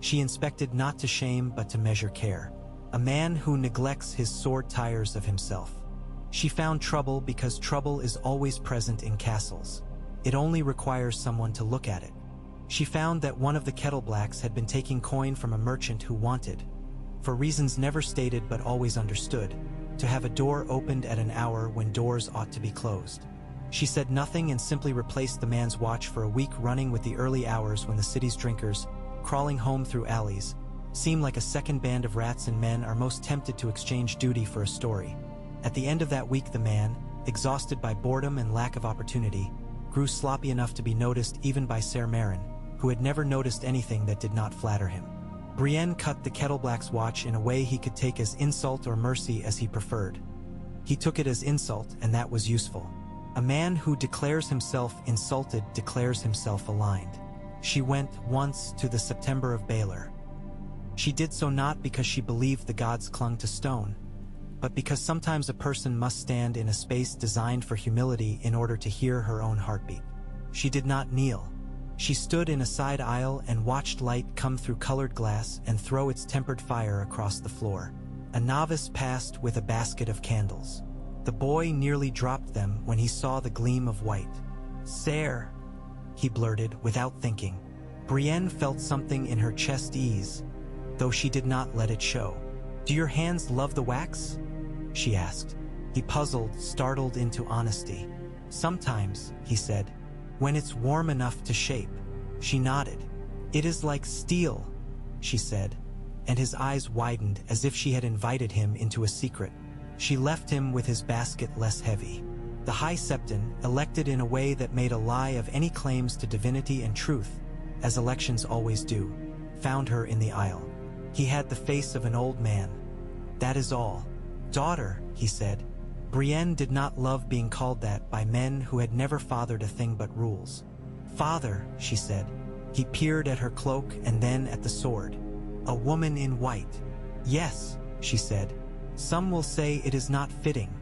She inspected not to shame but to measure care. A man who neglects his sword tires of himself. She found trouble because trouble is always present in castles. It only requires someone to look at it. She found that one of the Kettleblacks had been taking coin from a merchant who wanted, for reasons never stated but always understood, to have a door opened at an hour when doors ought to be closed. She said nothing and simply replaced the man's watch for a week, running with the early hours when the city's drinkers, crawling home through alleys, seem like a second band of rats, and men are most tempted to exchange duty for a story. At the end of that week, the man, exhausted by boredom and lack of opportunity, grew sloppy enough to be noticed even by Ser Marin, who had never noticed anything that did not flatter him. Brienne cut the Kettleblack's watch in a way he could take as insult or mercy as he preferred. He took it as insult, and that was useful. A man who declares himself insulted declares himself aligned. She went once to the September of Baelor. She did so not because she believed the gods clung to stone, but because sometimes a person must stand in a space designed for humility in order to hear her own heartbeat. She did not kneel. She stood in a side aisle and watched light come through colored glass and throw its tempered fire across the floor. A novice passed with a basket of candles. The boy nearly dropped them when he saw the gleam of white. "Sire," he blurted without thinking. Brienne felt something in her chest ease, though she did not let it show. "Do your hands love the wax?" she asked. He puzzled, startled into honesty. "Sometimes," he said, "when it's warm enough to shape." She nodded. "It is like steel," she said, and his eyes widened as if she had invited him into a secret. She left him with his basket less heavy. The High Septon, elected in a way that made a lie of any claims to divinity and truth, as elections always do, found her in the aisle. He had the face of an old man. "That is all." "Daughter," he said. Brienne did not love being called that by men who had never fathered a thing but rules. "Father," she said. He peered at her cloak and then at the sword. "A woman in white." "Yes," she said. "Some will say it is not fitting,"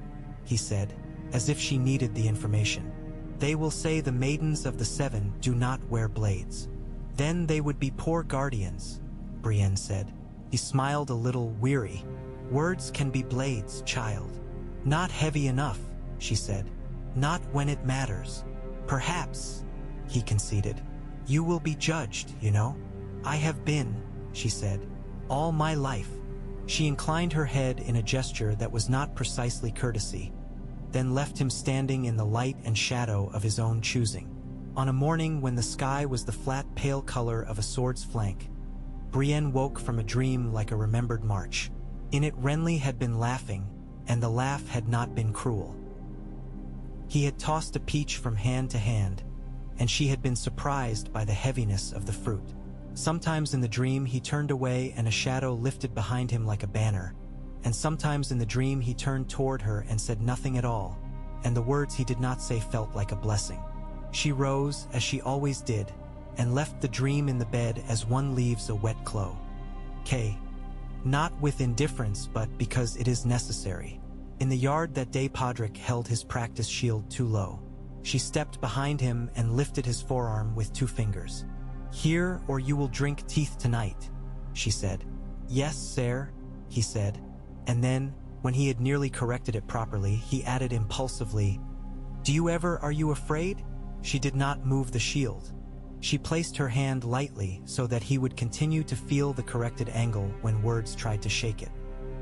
he said, as if she needed the information. "They will say the maidens of the Seven do not wear blades." "Then they would be poor guardians," Brienne said. He smiled a little weary. "Words can be blades, child." "Not heavy enough," she said. "Not when it matters." "Perhaps," he conceded. "You will be judged, you know." "I have been," she said, "all my life." She inclined her head in a gesture that was not precisely courtesy, then left him standing in the light and shadow of his own choosing. On a morning when the sky was the flat, pale color of a sword's flank, Brienne woke from a dream like a remembered march. In it Renly had been laughing, and the laugh had not been cruel. He had tossed a peach from hand to hand, and she had been surprised by the heaviness of the fruit. Sometimes in the dream he turned away and a shadow lifted behind him like a banner, and sometimes in the dream he turned toward her and said nothing at all, and the words he did not say felt like a blessing. She rose, as she always did, and left the dream in the bed as one leaves a wet cloth. Not with indifference, but because it is necessary. In the yard that day Podrick held his practice shield too low. She stepped behind him and lifted his forearm with 2 fingers. "Here, or you will drink teeth tonight," she said. "Yes, sir," he said, and then, When he had nearly corrected it properly, he added impulsively, Are you afraid? She did not move the shield. She placed her hand lightly so that he would continue to feel the corrected angle when words tried to shake it.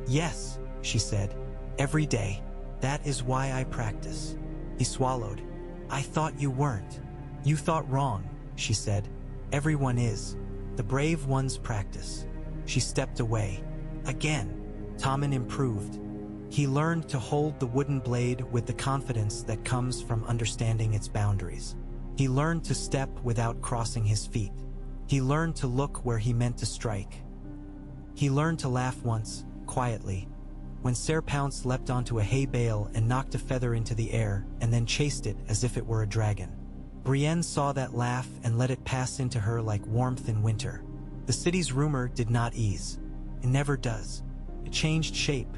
Yes, she said, every day. That is why I practice. He swallowed. I thought you weren't. You thought wrong, she said. Everyone is. The brave ones practice. She stepped away. Again, Tommen improved. He learned to hold the wooden blade with the confidence that comes from understanding its boundaries. He learned to step without crossing his feet. He learned to look where he meant to strike. He learned to laugh once, quietly, when Ser Pounce leapt onto a hay bale and knocked a feather into the air and then chased it as if it were a dragon. Brienne saw that laugh and let it pass into her like warmth in winter. The city's rumor did not ease. It never does. It changed shape.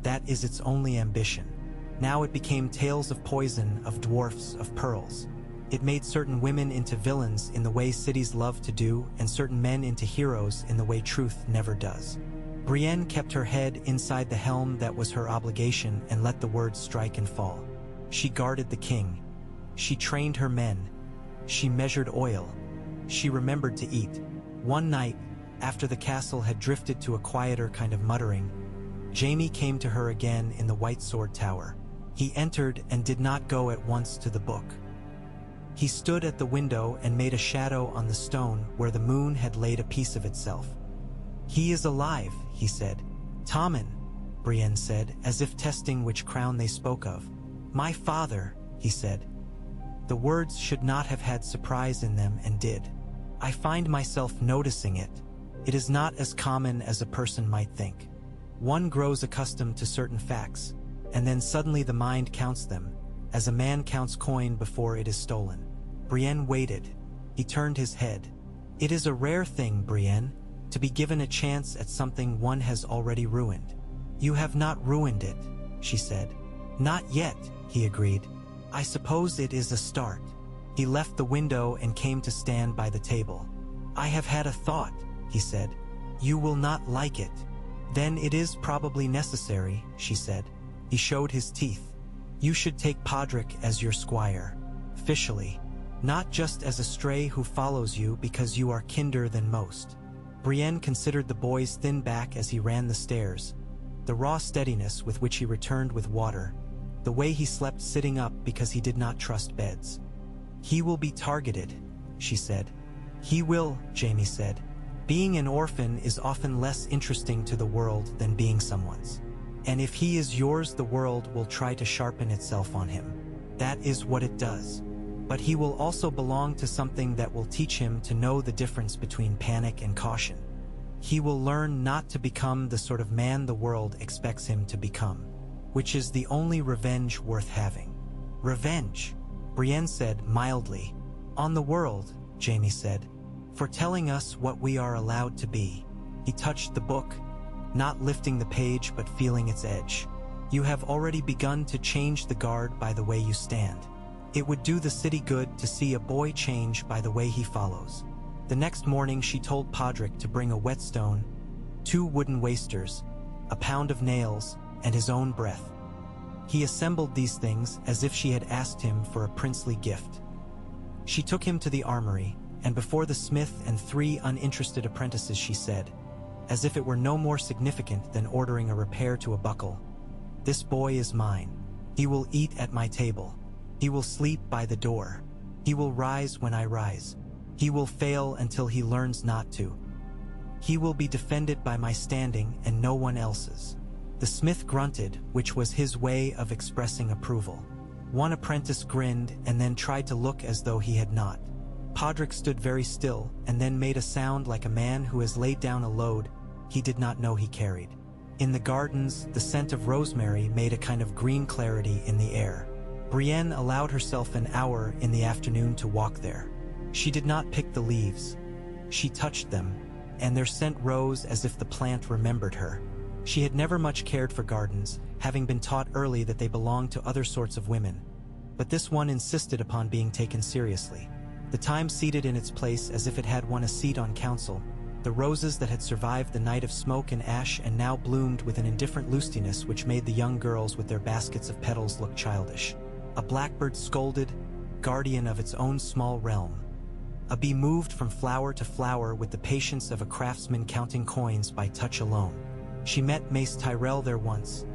That is its only ambition. Now it became tales of poison, of dwarfs, of pearls. It made certain women into villains in the way cities love to do, and certain men into heroes in the way truth never does. Brienne kept her head inside the helm that was her obligation and let the words strike and fall. She guarded the king. She trained her men. She measured oil. She remembered to eat. One night, after the castle had drifted to a quieter kind of muttering, Jaime came to her again in the White Sword Tower. He entered and did not go at once to the book. He stood at the window and made a shadow on the stone where the moon had laid a piece of itself. He is alive, he said. Tommen, Brienne said, as if testing which crown they spoke of. My father, he said. The words should not have had surprise in them and did. I find myself noticing it. It is not as common as a person might think. One grows accustomed to certain facts, and then suddenly the mind counts them, as a man counts coin before it is stolen. Brienne waited. He turned his head. It is a rare thing, Brienne, to be given a chance at something one has already ruined. You have not ruined it, she said. Not yet, he agreed. I suppose it is a start. He left the window and came to stand by the table. I have had a thought, he said. You will not like it. Then it is probably necessary, she said. He showed his teeth. You should take Podrick as your squire. Officially. Not just as a stray who follows you because you are kinder than most. Brienne considered the boy's thin back as he ran the stairs, the raw steadiness with which he returned with water, the way he slept sitting up because he did not trust beds. He will be targeted, she said. He will, Jaime said. Being an orphan is often less interesting to the world than being someone's. And if he is yours, the world will try to sharpen itself on him. That is what it does. But he will also belong to something that will teach him to know the difference between panic and caution. He will learn not to become the sort of man the world expects him to become, which is the only revenge worth having. Revenge, Brienne said mildly. On the world, Jaime said, for telling us what we are allowed to be. He touched the book, not lifting the page but feeling its edge. You have already begun to change the guard by the way you stand. It would do the city good to see a boy change by the way he follows. The next morning she told Podrick to bring a whetstone, 2 wooden wasters, a pound of nails, and his own breath. He assembled these things as if she had asked him for a princely gift. She took him to the armory, and before the smith and 3 uninterested apprentices she said, as if it were no more significant than ordering a repair to a buckle, "This boy is mine. He will eat at my table. He will sleep by the door. He will rise when I rise. He will fail until he learns not to. He will be defended by my standing and no one else's." The smith grunted, which was his way of expressing approval. One apprentice grinned and then tried to look as though he had not. Podrick stood very still and then made a sound like a man who has laid down a load he did not know he carried. In the gardens, the scent of rosemary made a kind of green clarity in the air. Brienne allowed herself an hour in the afternoon to walk there. She did not pick the leaves. She touched them, and their scent rose as if the plant remembered her. She had never much cared for gardens, having been taught early that they belonged to other sorts of women. But this one insisted upon being taken seriously. The time seated in its place as if it had won a seat on council, the roses that had survived the night of smoke and ash and now bloomed with an indifferent lustiness which made the young girls with their baskets of petals look childish. A blackbird scolded, guardian of its own small realm. A bee moved from flower to flower with the patience of a craftsman counting coins by touch alone. She met Mace Tyrell there once,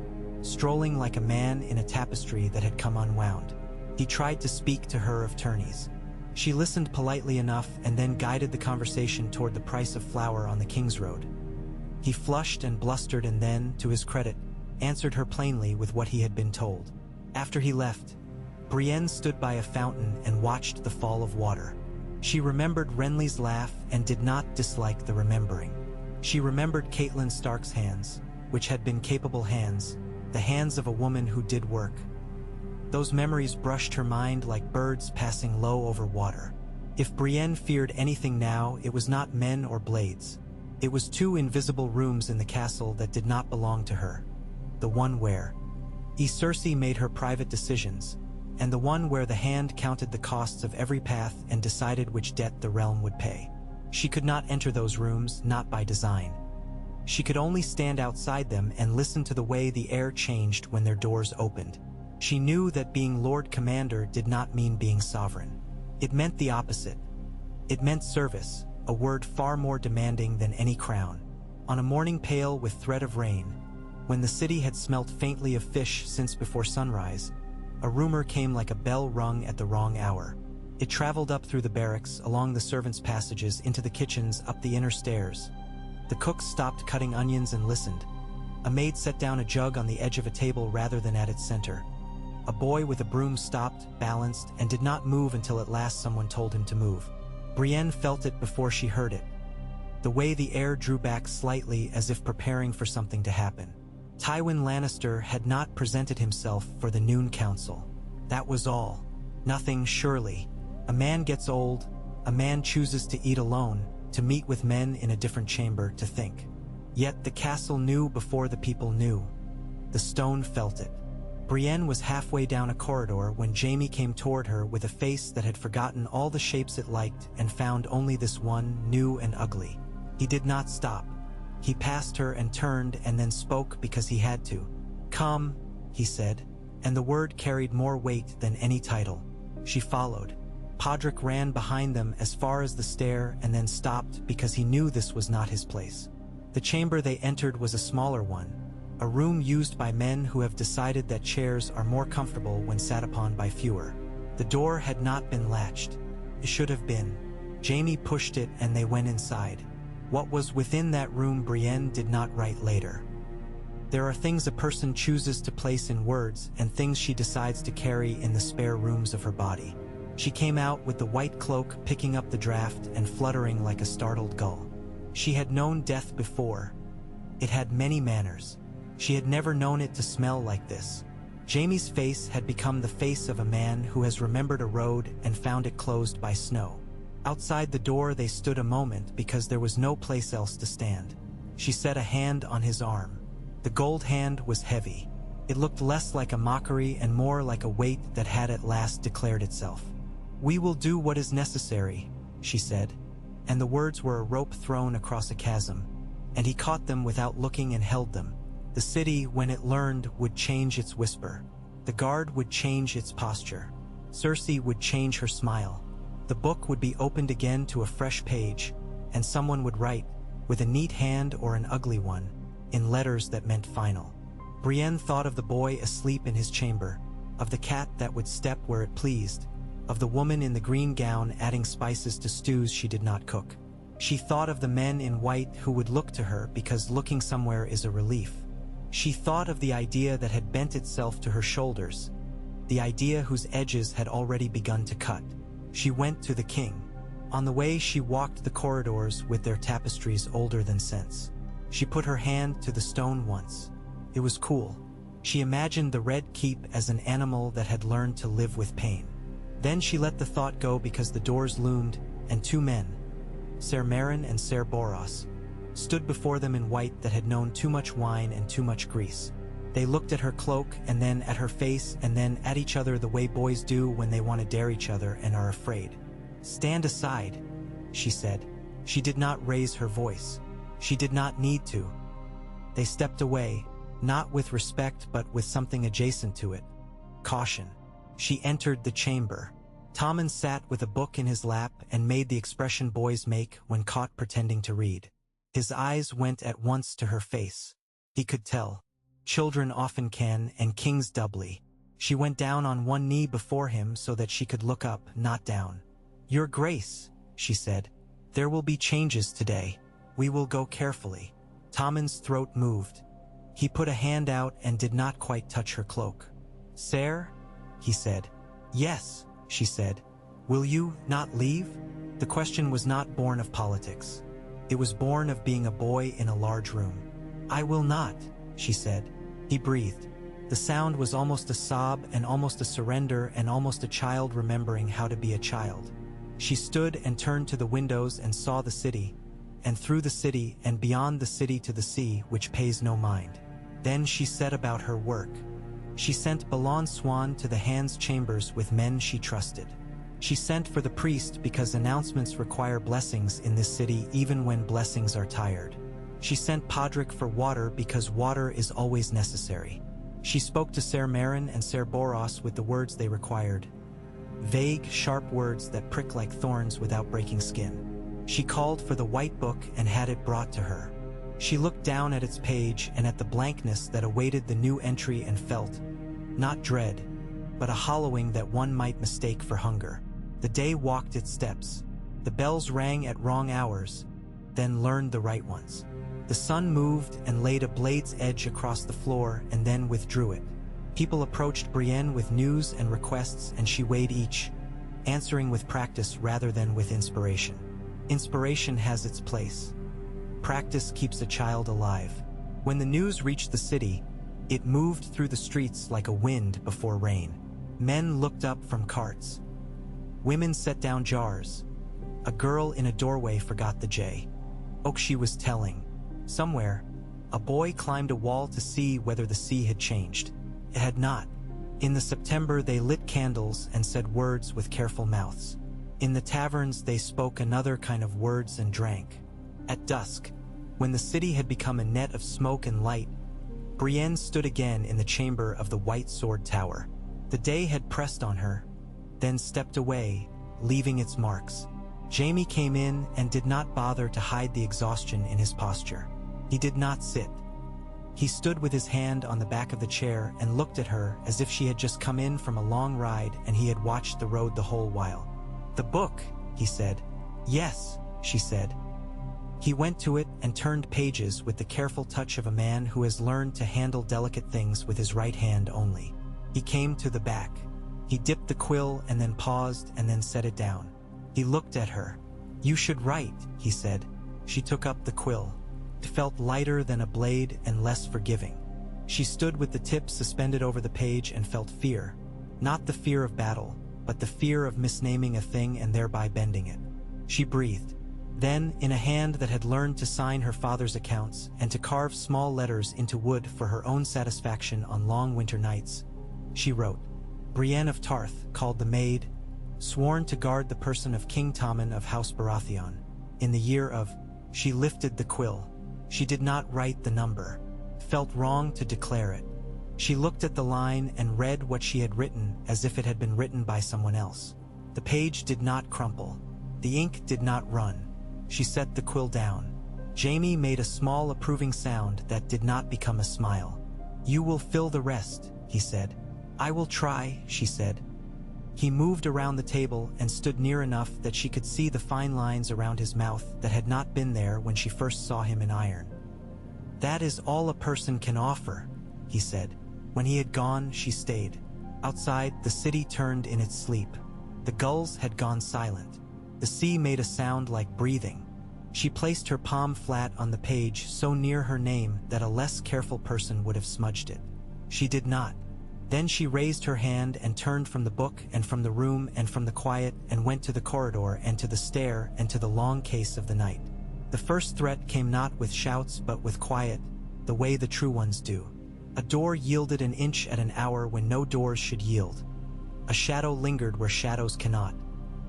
strolling like a man in a tapestry that had come unwound. He tried to speak to her of tourneys. She listened politely enough and then guided the conversation toward the price of flour on the King's Road. He flushed and blustered and then, to his credit, answered her plainly with what he had been told. After he left, Brienne stood by a fountain and watched the fall of water. She remembered Renly's laugh and did not dislike the remembering. She remembered Catelyn Stark's hands, which had been capable hands, the hands of a woman who did work. Those memories brushed her mind like birds passing low over water. If Brienne feared anything now, it was not men or blades. It was two invisible rooms in the castle that did not belong to her. The one where Cersei made her private decisions, and the one where the hand counted the costs of every path and decided which debt the realm would pay. She could not enter those rooms, not by design. She could only stand outside them and listen to the way the air changed when their doors opened. She knew that being Lord Commander did not mean being sovereign. It meant the opposite. It meant service, a word far more demanding than any crown. On a morning pale with threat of rain, when the city had smelt faintly of fish since before sunrise, a rumor came like a bell rung at the wrong hour. It traveled up through the barracks, along the servants' passages, into the kitchens, up the inner stairs. The cooks stopped cutting onions and listened. A maid set down a jug on the edge of a table rather than at its center. A boy with a broom stopped, balanced, and did not move until at last someone told him to move. Brienne felt it before she heard it. The way the air drew back slightly as if preparing for something to happen. Tywin Lannister had not presented himself for the noon council. That was all. Nothing, surely. A man gets old, a man chooses to eat alone, to meet with men in a different chamber, to think. Yet the castle knew before the people knew. The stone felt it. Brienne was halfway down a corridor when Jaime came toward her with a face that had forgotten all the shapes it liked and found only this one, new and ugly. He did not stop. He passed her and turned and then spoke because he had to. "Come," he said, and the word carried more weight than any title. She followed. Podrick ran behind them as far as the stair and then stopped because he knew this was not his place. The chamber they entered was a smaller one, a room used by men who have decided that chairs are more comfortable when sat upon by fewer. The door had not been latched. It should have been. Jaime pushed it and they went inside. What was within that room Brienne did not write later. There are things a person chooses to place in words and things she decides to carry in the spare rooms of her body. She came out with the white cloak picking up the draft and fluttering like a startled gull. She had known death before. It had many manners. She had never known it to smell like this. Jaime's face had become the face of a man who has remembered a road and found it closed by snow. Outside the door they stood a moment because there was no place else to stand. She set a hand on his arm. The gold hand was heavy. It looked less like a mockery and more like a weight that had at last declared itself. "We will do what is necessary," she said, and the words were a rope thrown across a chasm, and he caught them without looking and held them. The city, when it learned, would change its whisper. The guard would change its posture. Cersei would change her smile. The book would be opened again to a fresh page, and someone would write, with a neat hand or an ugly one, in letters that meant final. Brienne thought of the boy asleep in his chamber, of the cat that would step where it pleased, of the woman in the green gown adding spices to stews she did not cook. She thought of the men in white who would look to her because looking somewhere is a relief. She thought of the idea that had bent itself to her shoulders, the idea whose edges had already begun to cut. She went to the king. On the way she walked the corridors with their tapestries older than sense. She put her hand to the stone once. It was cool. She imagined the Red Keep as an animal that had learned to live with pain. Then she let the thought go because the doors loomed, and two men, Ser Meryn and Ser Boros, stood before them in white that had known too much wine and too much grease. They looked at her cloak and then at her face and then at each other the way boys do when they want to dare each other and are afraid. "Stand aside," she said. She did not raise her voice. She did not need to. They stepped away, not with respect but with something adjacent to it. Caution. She entered the chamber. Tommen sat with a book in his lap and made the expression boys make when caught pretending to read. His eyes went at once to her face. He could tell. Children often can, and kings doubly. She went down on one knee before him so that she could look up, not down. "Your Grace," she said, "there will be changes today. We will go carefully." Tommen's throat moved. He put a hand out and did not quite touch her cloak. "Sire?" he said. "Yes," she said. "Will you not leave?" The question was not born of politics. It was born of being a boy in a large room. "I will not," she said. He breathed. The sound was almost a sob and almost a surrender and almost a child remembering how to be a child. She stood and turned to the windows and saw the city, and through the city and beyond the city to the sea, which pays no mind. Then she set about her work. She sent Balan Swan to the Hand's chambers with men she trusted. She sent for the priest because announcements require blessings in this city even when blessings are tired. She sent Podrick for water because water is always necessary. She spoke to Ser Marin and Ser Boros with the words they required. Vague, sharp words that prick like thorns without breaking skin. She called for the white book and had it brought to her. She looked down at its page and at the blankness that awaited the new entry and felt, not dread, but a hollowing that one might mistake for hunger. The day walked its steps. The bells rang at wrong hours, then learned the right ones. The sun moved and laid a blade's edge across the floor and then withdrew it. People approached Brienne with news and requests and she weighed each, answering with practice rather than with inspiration. Inspiration has its place. Practice keeps a child alive. When the news reached the city, it moved through the streets like a wind before rain. Men looked up from carts. Women set down jars. A girl in a doorway forgot the J. She was telling. Somewhere, a boy climbed a wall to see whether the sea had changed. It had not. In the September they lit candles and said words with careful mouths. In the taverns they spoke another kind of words and drank. At dusk, when the city had become a net of smoke and light, Brienne stood again in the chamber of the White Sword Tower. The day had pressed on her, then stepped away, leaving its marks. Jaime came in and did not bother to hide the exhaustion in his posture. He did not sit. He stood with his hand on the back of the chair and looked at her as if she had just come in from a long ride and he had watched the road the whole while. "The book," he said. "Yes," she said. He went to it and turned pages with the careful touch of a man who has learned to handle delicate things with his right hand only. He came to the back. He dipped the quill and then paused and then set it down. He looked at her. "You should write," he said. She took up the quill. It felt lighter than a blade and less forgiving. She stood with the tip suspended over the page and felt fear. Not the fear of battle, but the fear of misnaming a thing and thereby bending it. She breathed. Then, in a hand that had learned to sign her father's accounts and to carve small letters into wood for her own satisfaction on long winter nights, she wrote, "Brienne of Tarth, called the Maid, sworn to guard the person of King Tommen of House Baratheon, in the year of..." She lifted the quill. She did not write the number. Felt wrong to declare it. She looked at the line and read what she had written as if it had been written by someone else. The page did not crumple. The ink did not run. She set the quill down. Jaime made a small approving sound that did not become a smile. "You will fill the rest," he said. "I will try," she said. He moved around the table and stood near enough that she could see the fine lines around his mouth that had not been there when she first saw him in iron. "That is all a person can offer," he said. When he had gone, she stayed. Outside, the city turned in its sleep. The gulls had gone silent. The sea made a sound like breathing. She placed her palm flat on the page so near her name that a less careful person would have smudged it. She did not. Then she raised her hand and turned from the book and from the room and from the quiet and went to the corridor and to the stair and to the long case of the night. The first threat came not with shouts but with quiet, the way the true ones do. A door yielded an inch at an hour when no doors should yield. A shadow lingered where shadows cannot.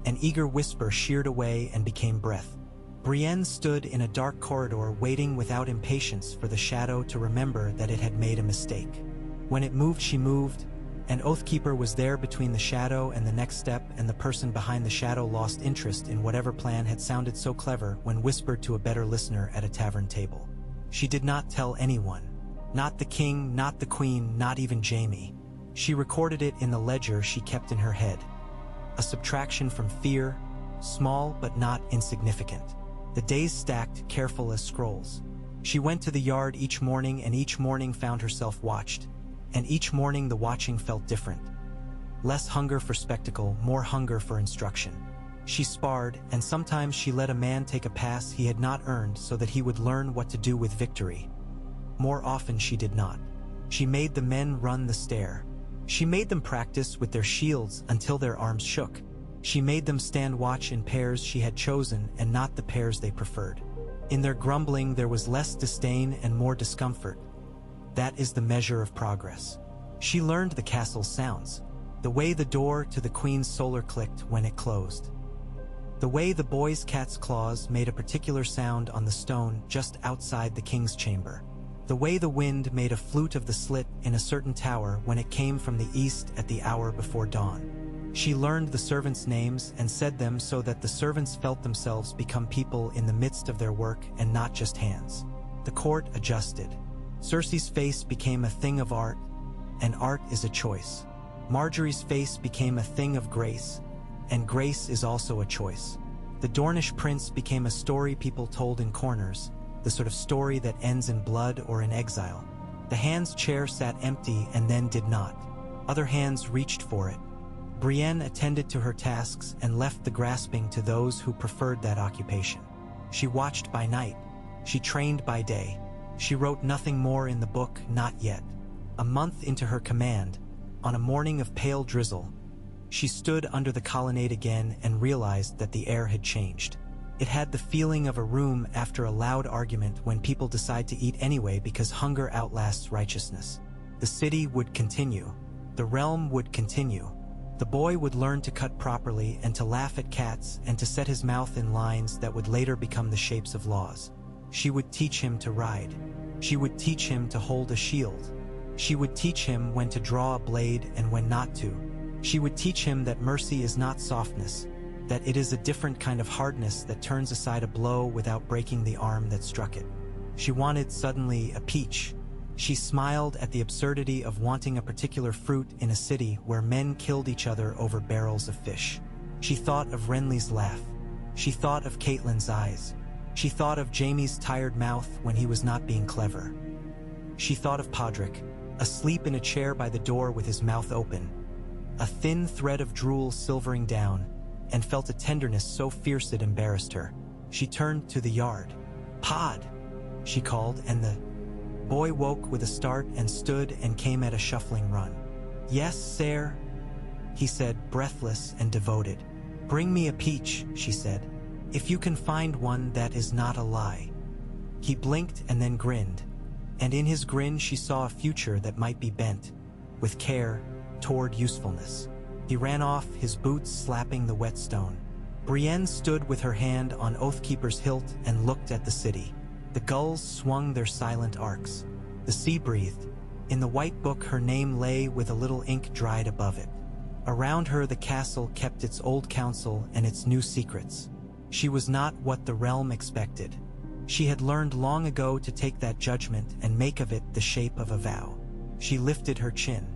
An eager whisper sheared away and became breath. Brienne stood in a dark corridor waiting without impatience for the shadow to remember that it had made a mistake. When it moved, she moved. An Oathkeeper was there between the shadow and the next step, and the person behind the shadow lost interest in whatever plan had sounded so clever when whispered to a better listener at a tavern table. She did not tell anyone. Not the king, not the queen, not even Jaime. She recorded it in the ledger she kept in her head. A subtraction from fear, small but not insignificant. The days stacked, careful as scrolls. She went to the yard each morning, and each morning found herself watched. And each morning the watching felt different. Less hunger for spectacle, more hunger for instruction. She sparred, and sometimes she let a man take a pass he had not earned so that he would learn what to do with victory. More often she did not. She made the men run the stair. She made them practice with their shields until their arms shook. She made them stand watch in pairs she had chosen and not the pairs they preferred. In their grumbling there was less disdain and more discomfort. That is the measure of progress. She learned the castle's sounds. The way the door to the queen's solar clicked when it closed. The way the boy's cat's claws made a particular sound on the stone just outside the king's chamber. The way the wind made a flute of the slit in a certain tower when it came from the east at the hour before dawn. She learned the servants' names and said them so that the servants felt themselves become people in the midst of their work and not just hands. The court adjusted. Cersei's face became a thing of art, and art is a choice. Marjorie's face became a thing of grace, and grace is also a choice. The Dornish prince became a story people told in corners, the sort of story that ends in blood or in exile. The hand's chair sat empty and then did not. Other hands reached for it. Brienne attended to her tasks and left the grasping to those who preferred that occupation. She watched by night. She trained by day. She wrote nothing more in the book, not yet. A month into her command, on a morning of pale drizzle, she stood under the colonnade again and realized that the air had changed. It had the feeling of a room after a loud argument when people decide to eat anyway because hunger outlasts righteousness. The city would continue. The realm would continue. The boy would learn to cut properly and to laugh at cats and to set his mouth in lines that would later become the shapes of laws. She would teach him to ride. She would teach him to hold a shield. She would teach him when to draw a blade and when not to. She would teach him that mercy is not softness, that it is a different kind of hardness that turns aside a blow without breaking the arm that struck it. She wanted suddenly a peach. She smiled at the absurdity of wanting a particular fruit in a city where men killed each other over barrels of fish. She thought of Renly's laugh. She thought of Catelyn's eyes. She thought of Jaime's tired mouth when he was not being clever. She thought of Podrick, asleep in a chair by the door with his mouth open, a thin thread of drool silvering down, and felt a tenderness so fierce it embarrassed her. She turned to the yard. "Pod," she called, and the boy woke with a start and stood and came at a shuffling run. "Yes, sire," he said, breathless and devoted. "Bring me a peach," she said. "If you can find one that is not a lie." He blinked and then grinned, and in his grin she saw a future that might be bent, with care, toward usefulness. He ran off, his boots slapping the wet stone. Brienne stood with her hand on Oathkeeper's hilt and looked at the city. The gulls swung their silent arcs. The sea breathed. In the white book her name lay with a little ink dried above it. Around her the castle kept its old counsel and its new secrets. She was not what the realm expected. She had learned long ago to take that judgment and make of it the shape of a vow. She lifted her chin.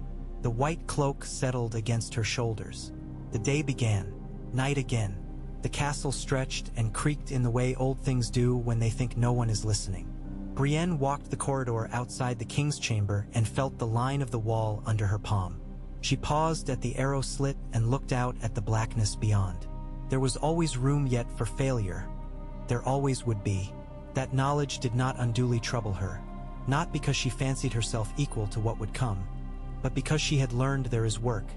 The white cloak settled against her shoulders. The day began. Night again. The castle stretched and creaked in the way old things do when they think no one is listening. Brienne walked the corridor outside the king's chamber and felt the line of the wall under her palm. She paused at the arrow slit and looked out at the blackness beyond. There was always room yet for failure. There always would be. That knowledge did not unduly trouble her, not because she fancied herself equal to what would come, but because she had learned there is work,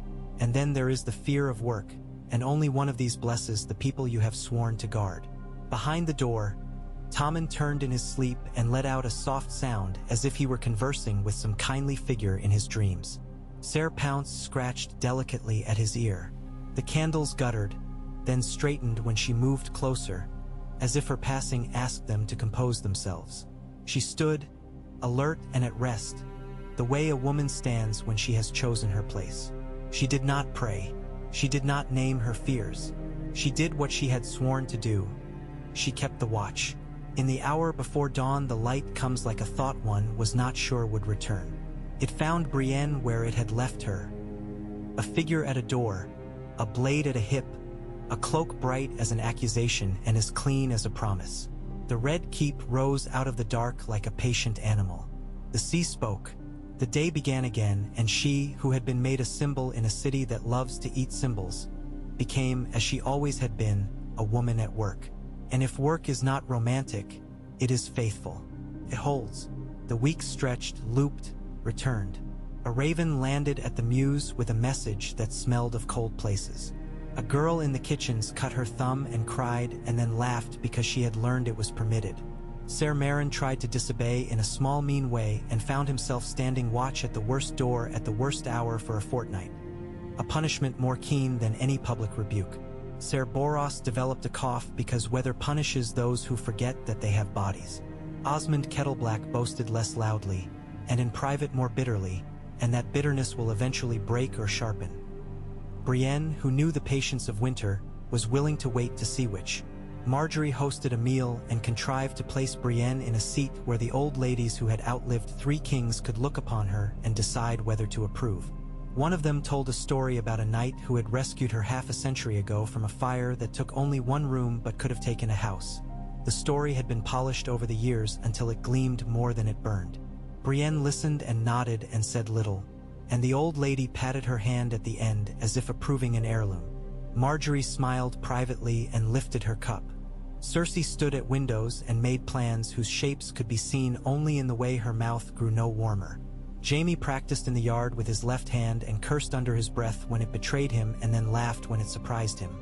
and then there is the fear of work, and only one of these blesses the people you have sworn to guard. Behind the door, Tommen turned in his sleep and let out a soft sound as if he were conversing with some kindly figure in his dreams. Ser Pounce scratched delicately at his ear. The candles guttered, then straightened when she moved closer, as if her passing asked them to compose themselves. She stood, alert and at rest, the way a woman stands when she has chosen her place. She did not pray. She did not name her fears. She did what she had sworn to do. She kept the watch. In the hour before dawn, the light comes like a thought one was not sure would return. It found Brienne where it had left her. A figure at a door, a blade at a hip, a cloak bright as an accusation and as clean as a promise. The Red Keep rose out of the dark like a patient animal. The sea spoke. The day began again, and she, who had been made a symbol in a city that loves to eat symbols, became, as she always had been, a woman at work. And if work is not romantic, it is faithful. It holds. The weeks stretched, looped, returned. A raven landed at the Mews with a message that smelled of cold places. A girl in the kitchens cut her thumb and cried and then laughed because she had learned it was permitted. Ser Marin tried to disobey in a small mean way and found himself standing watch at the worst door at the worst hour for a fortnight. A punishment more keen than any public rebuke. Ser Boros developed a cough because weather punishes those who forget that they have bodies. Osmond Kettleblack boasted less loudly, and in private more bitterly, and that bitterness will eventually break or sharpen. Brienne, who knew the patience of winter, was willing to wait to see which. Marjorie hosted a meal and contrived to place Brienne in a seat where the old ladies who had outlived 3 kings could look upon her and decide whether to approve. One of them told a story about a knight who had rescued her half a century ago from a fire that took only 1 room but could have taken a house. The story had been polished over the years until it gleamed more than it burned. Brienne listened and nodded and said little, and the old lady patted her hand at the end as if approving an heirloom. Marjorie smiled privately and lifted her cup. Cersei stood at windows and made plans whose shapes could be seen only in the way her mouth grew no warmer. Jaime practiced in the yard with his left hand and cursed under his breath when it betrayed him and then laughed when it surprised him.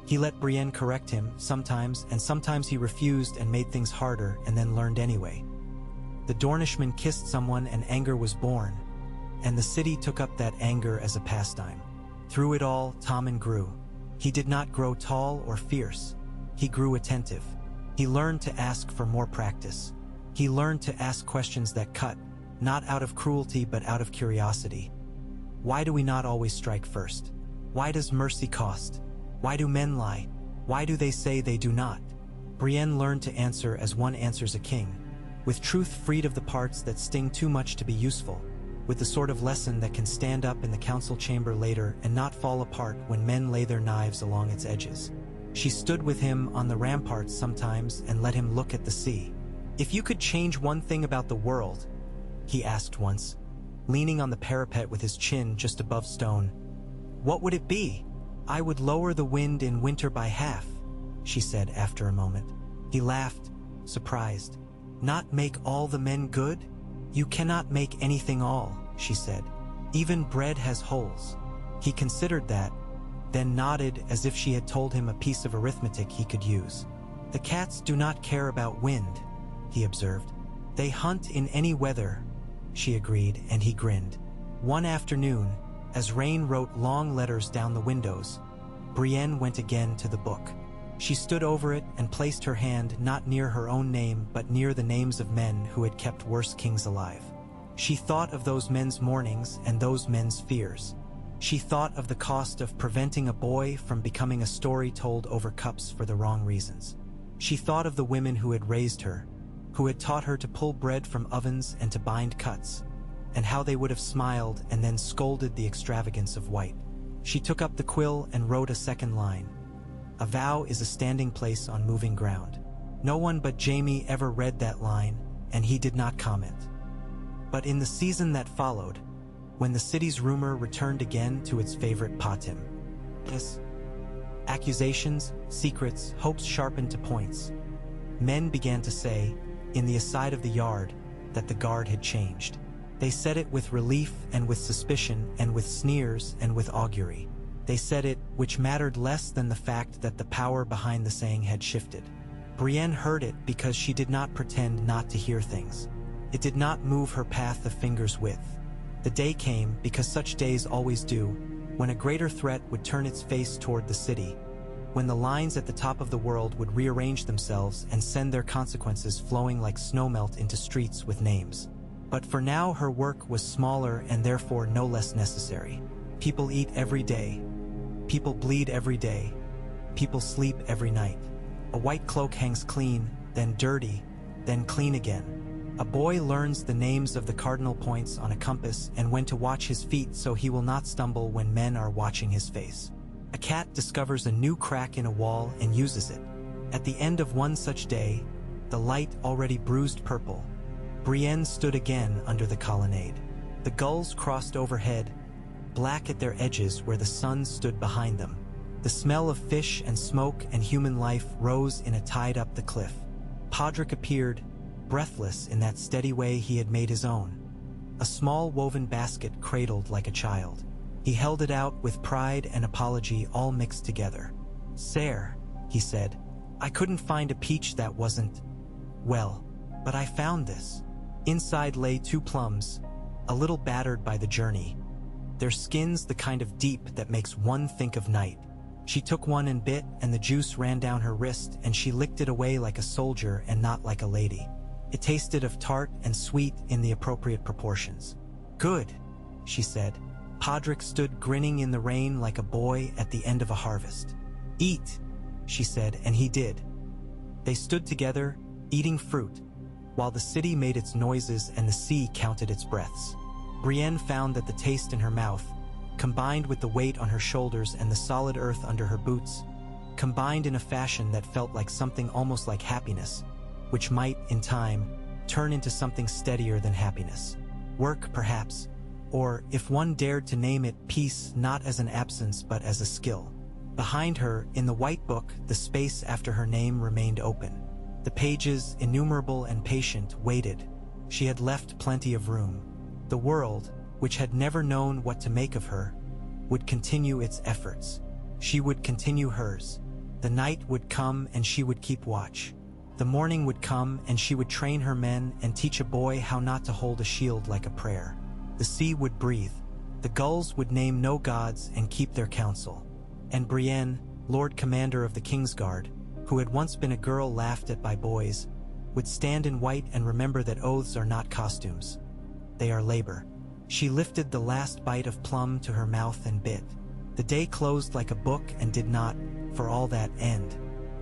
He let Brienne correct him sometimes, and sometimes he refused and made things harder and then learned anyway. The Dornishman kissed someone and anger was born, and the city took up that anger as a pastime. Through it all, Tommen grew. He did not grow tall or fierce. He grew attentive. He learned to ask for more practice. He learned to ask questions that cut, not out of cruelty but out of curiosity. Why do we not always strike first? Why does mercy cost? Why do men lie? Why do they say they do not? Brienne learned to answer as one answers a king, with truth freed of the parts that sting too much to be useful, with the sort of lesson that can stand up in the council chamber later and not fall apart when men lay their knives along its edges. She stood with him on the ramparts sometimes and let him look at the sea. "If you could change one thing about the world," he asked once, leaning on the parapet with his chin just above stone, "what would it be?" "I would lower the wind in winter by half," she said after a moment. He laughed, surprised. "Not make all the men good? You cannot make anything all," she said. "Even bread has holes." He considered that, then nodded as if she had told him a piece of arithmetic he could use. "The cats do not care about wind," he observed. "They hunt in any weather," she agreed, and he grinned. One afternoon, as rain wrote long letters down the windows, Brienne went again to the book. She stood over it and placed her hand not near her own name but near the names of men who had kept worse kings alive. She thought of those men's mournings and those men's fears. She thought of the cost of preventing a boy from becoming a story told over cups for the wrong reasons. She thought of the women who had raised her, who had taught her to pull bread from ovens and to bind cuts, and how they would have smiled and then scolded the extravagance of white. She took up the quill and wrote a second line. "A vow is a standing place on moving ground." No one but Jaime ever read that line, and he did not comment. But in the season that followed, when the city's rumor returned again to its favorite patim, accusations, secrets, hopes sharpened to points, men began to say, in the aside of the yard, that the guard had changed. They said it with relief and with suspicion and with sneers and with augury. They said it, which mattered less than the fact that the power behind the saying had shifted. Brienne heard it because she did not pretend not to hear things. It did not move her path a finger's width. The day came, because such days always do, when a greater threat would turn its face toward the city, when the lines at the top of the world would rearrange themselves and send their consequences flowing like snowmelt into streets with names. But for now her work was smaller and therefore no less necessary. People eat every day. People bleed every day. People sleep every night. A white cloak hangs clean, then dirty, then clean again. A boy learns the names of the cardinal points on a compass and when to watch his feet so he will not stumble when men are watching his face. A cat discovers a new crack in a wall and uses it. At the end of one such day, the light already bruised purple, Brienne stood again under the colonnade. The gulls crossed overhead, black at their edges where the sun stood behind them. The smell of fish and smoke and human life rose in a tide up the cliff. Podrick appeared, breathless in that steady way he had made his own. A small woven basket cradled like a child. He held it out with pride and apology all mixed together. "Sire," he said, "I couldn't find a peach that wasn't... well, but I found this." Inside lay 2 plums, a little battered by the journey. Their skins the kind of deep that makes one think of night. She took one and bit, and the juice ran down her wrist, and she licked it away like a soldier and not like a lady. It tasted of tart and sweet in the appropriate proportions. "Good," she said. Podrick stood grinning in the rain like a boy at the end of a harvest. "Eat," she said, and he did. They stood together, eating fruit, while the city made its noises and the sea counted its breaths. Brienne found that the taste in her mouth, combined with the weight on her shoulders and the solid earth under her boots, combined in a fashion that felt like something almost like happiness, which might, in time, turn into something steadier than happiness. Work, perhaps, or, if one dared to name it, peace, not as an absence but as a skill. Behind her, in the white book, the space after her name remained open. The pages, innumerable and patient, waited. She had left plenty of room. The world, which had never known what to make of her, would continue its efforts. She would continue hers. The night would come and she would keep watch. The morning would come and she would train her men and teach a boy how not to hold a shield like a prayer. The sea would breathe. The gulls would name no gods and keep their counsel. And Brienne, Lord Commander of the Kingsguard, who had once been a girl laughed at by boys, would stand in white and remember that oaths are not costumes. They are labor. She lifted the last bite of plum to her mouth and bit. The day closed like a book and did not, for all that, end.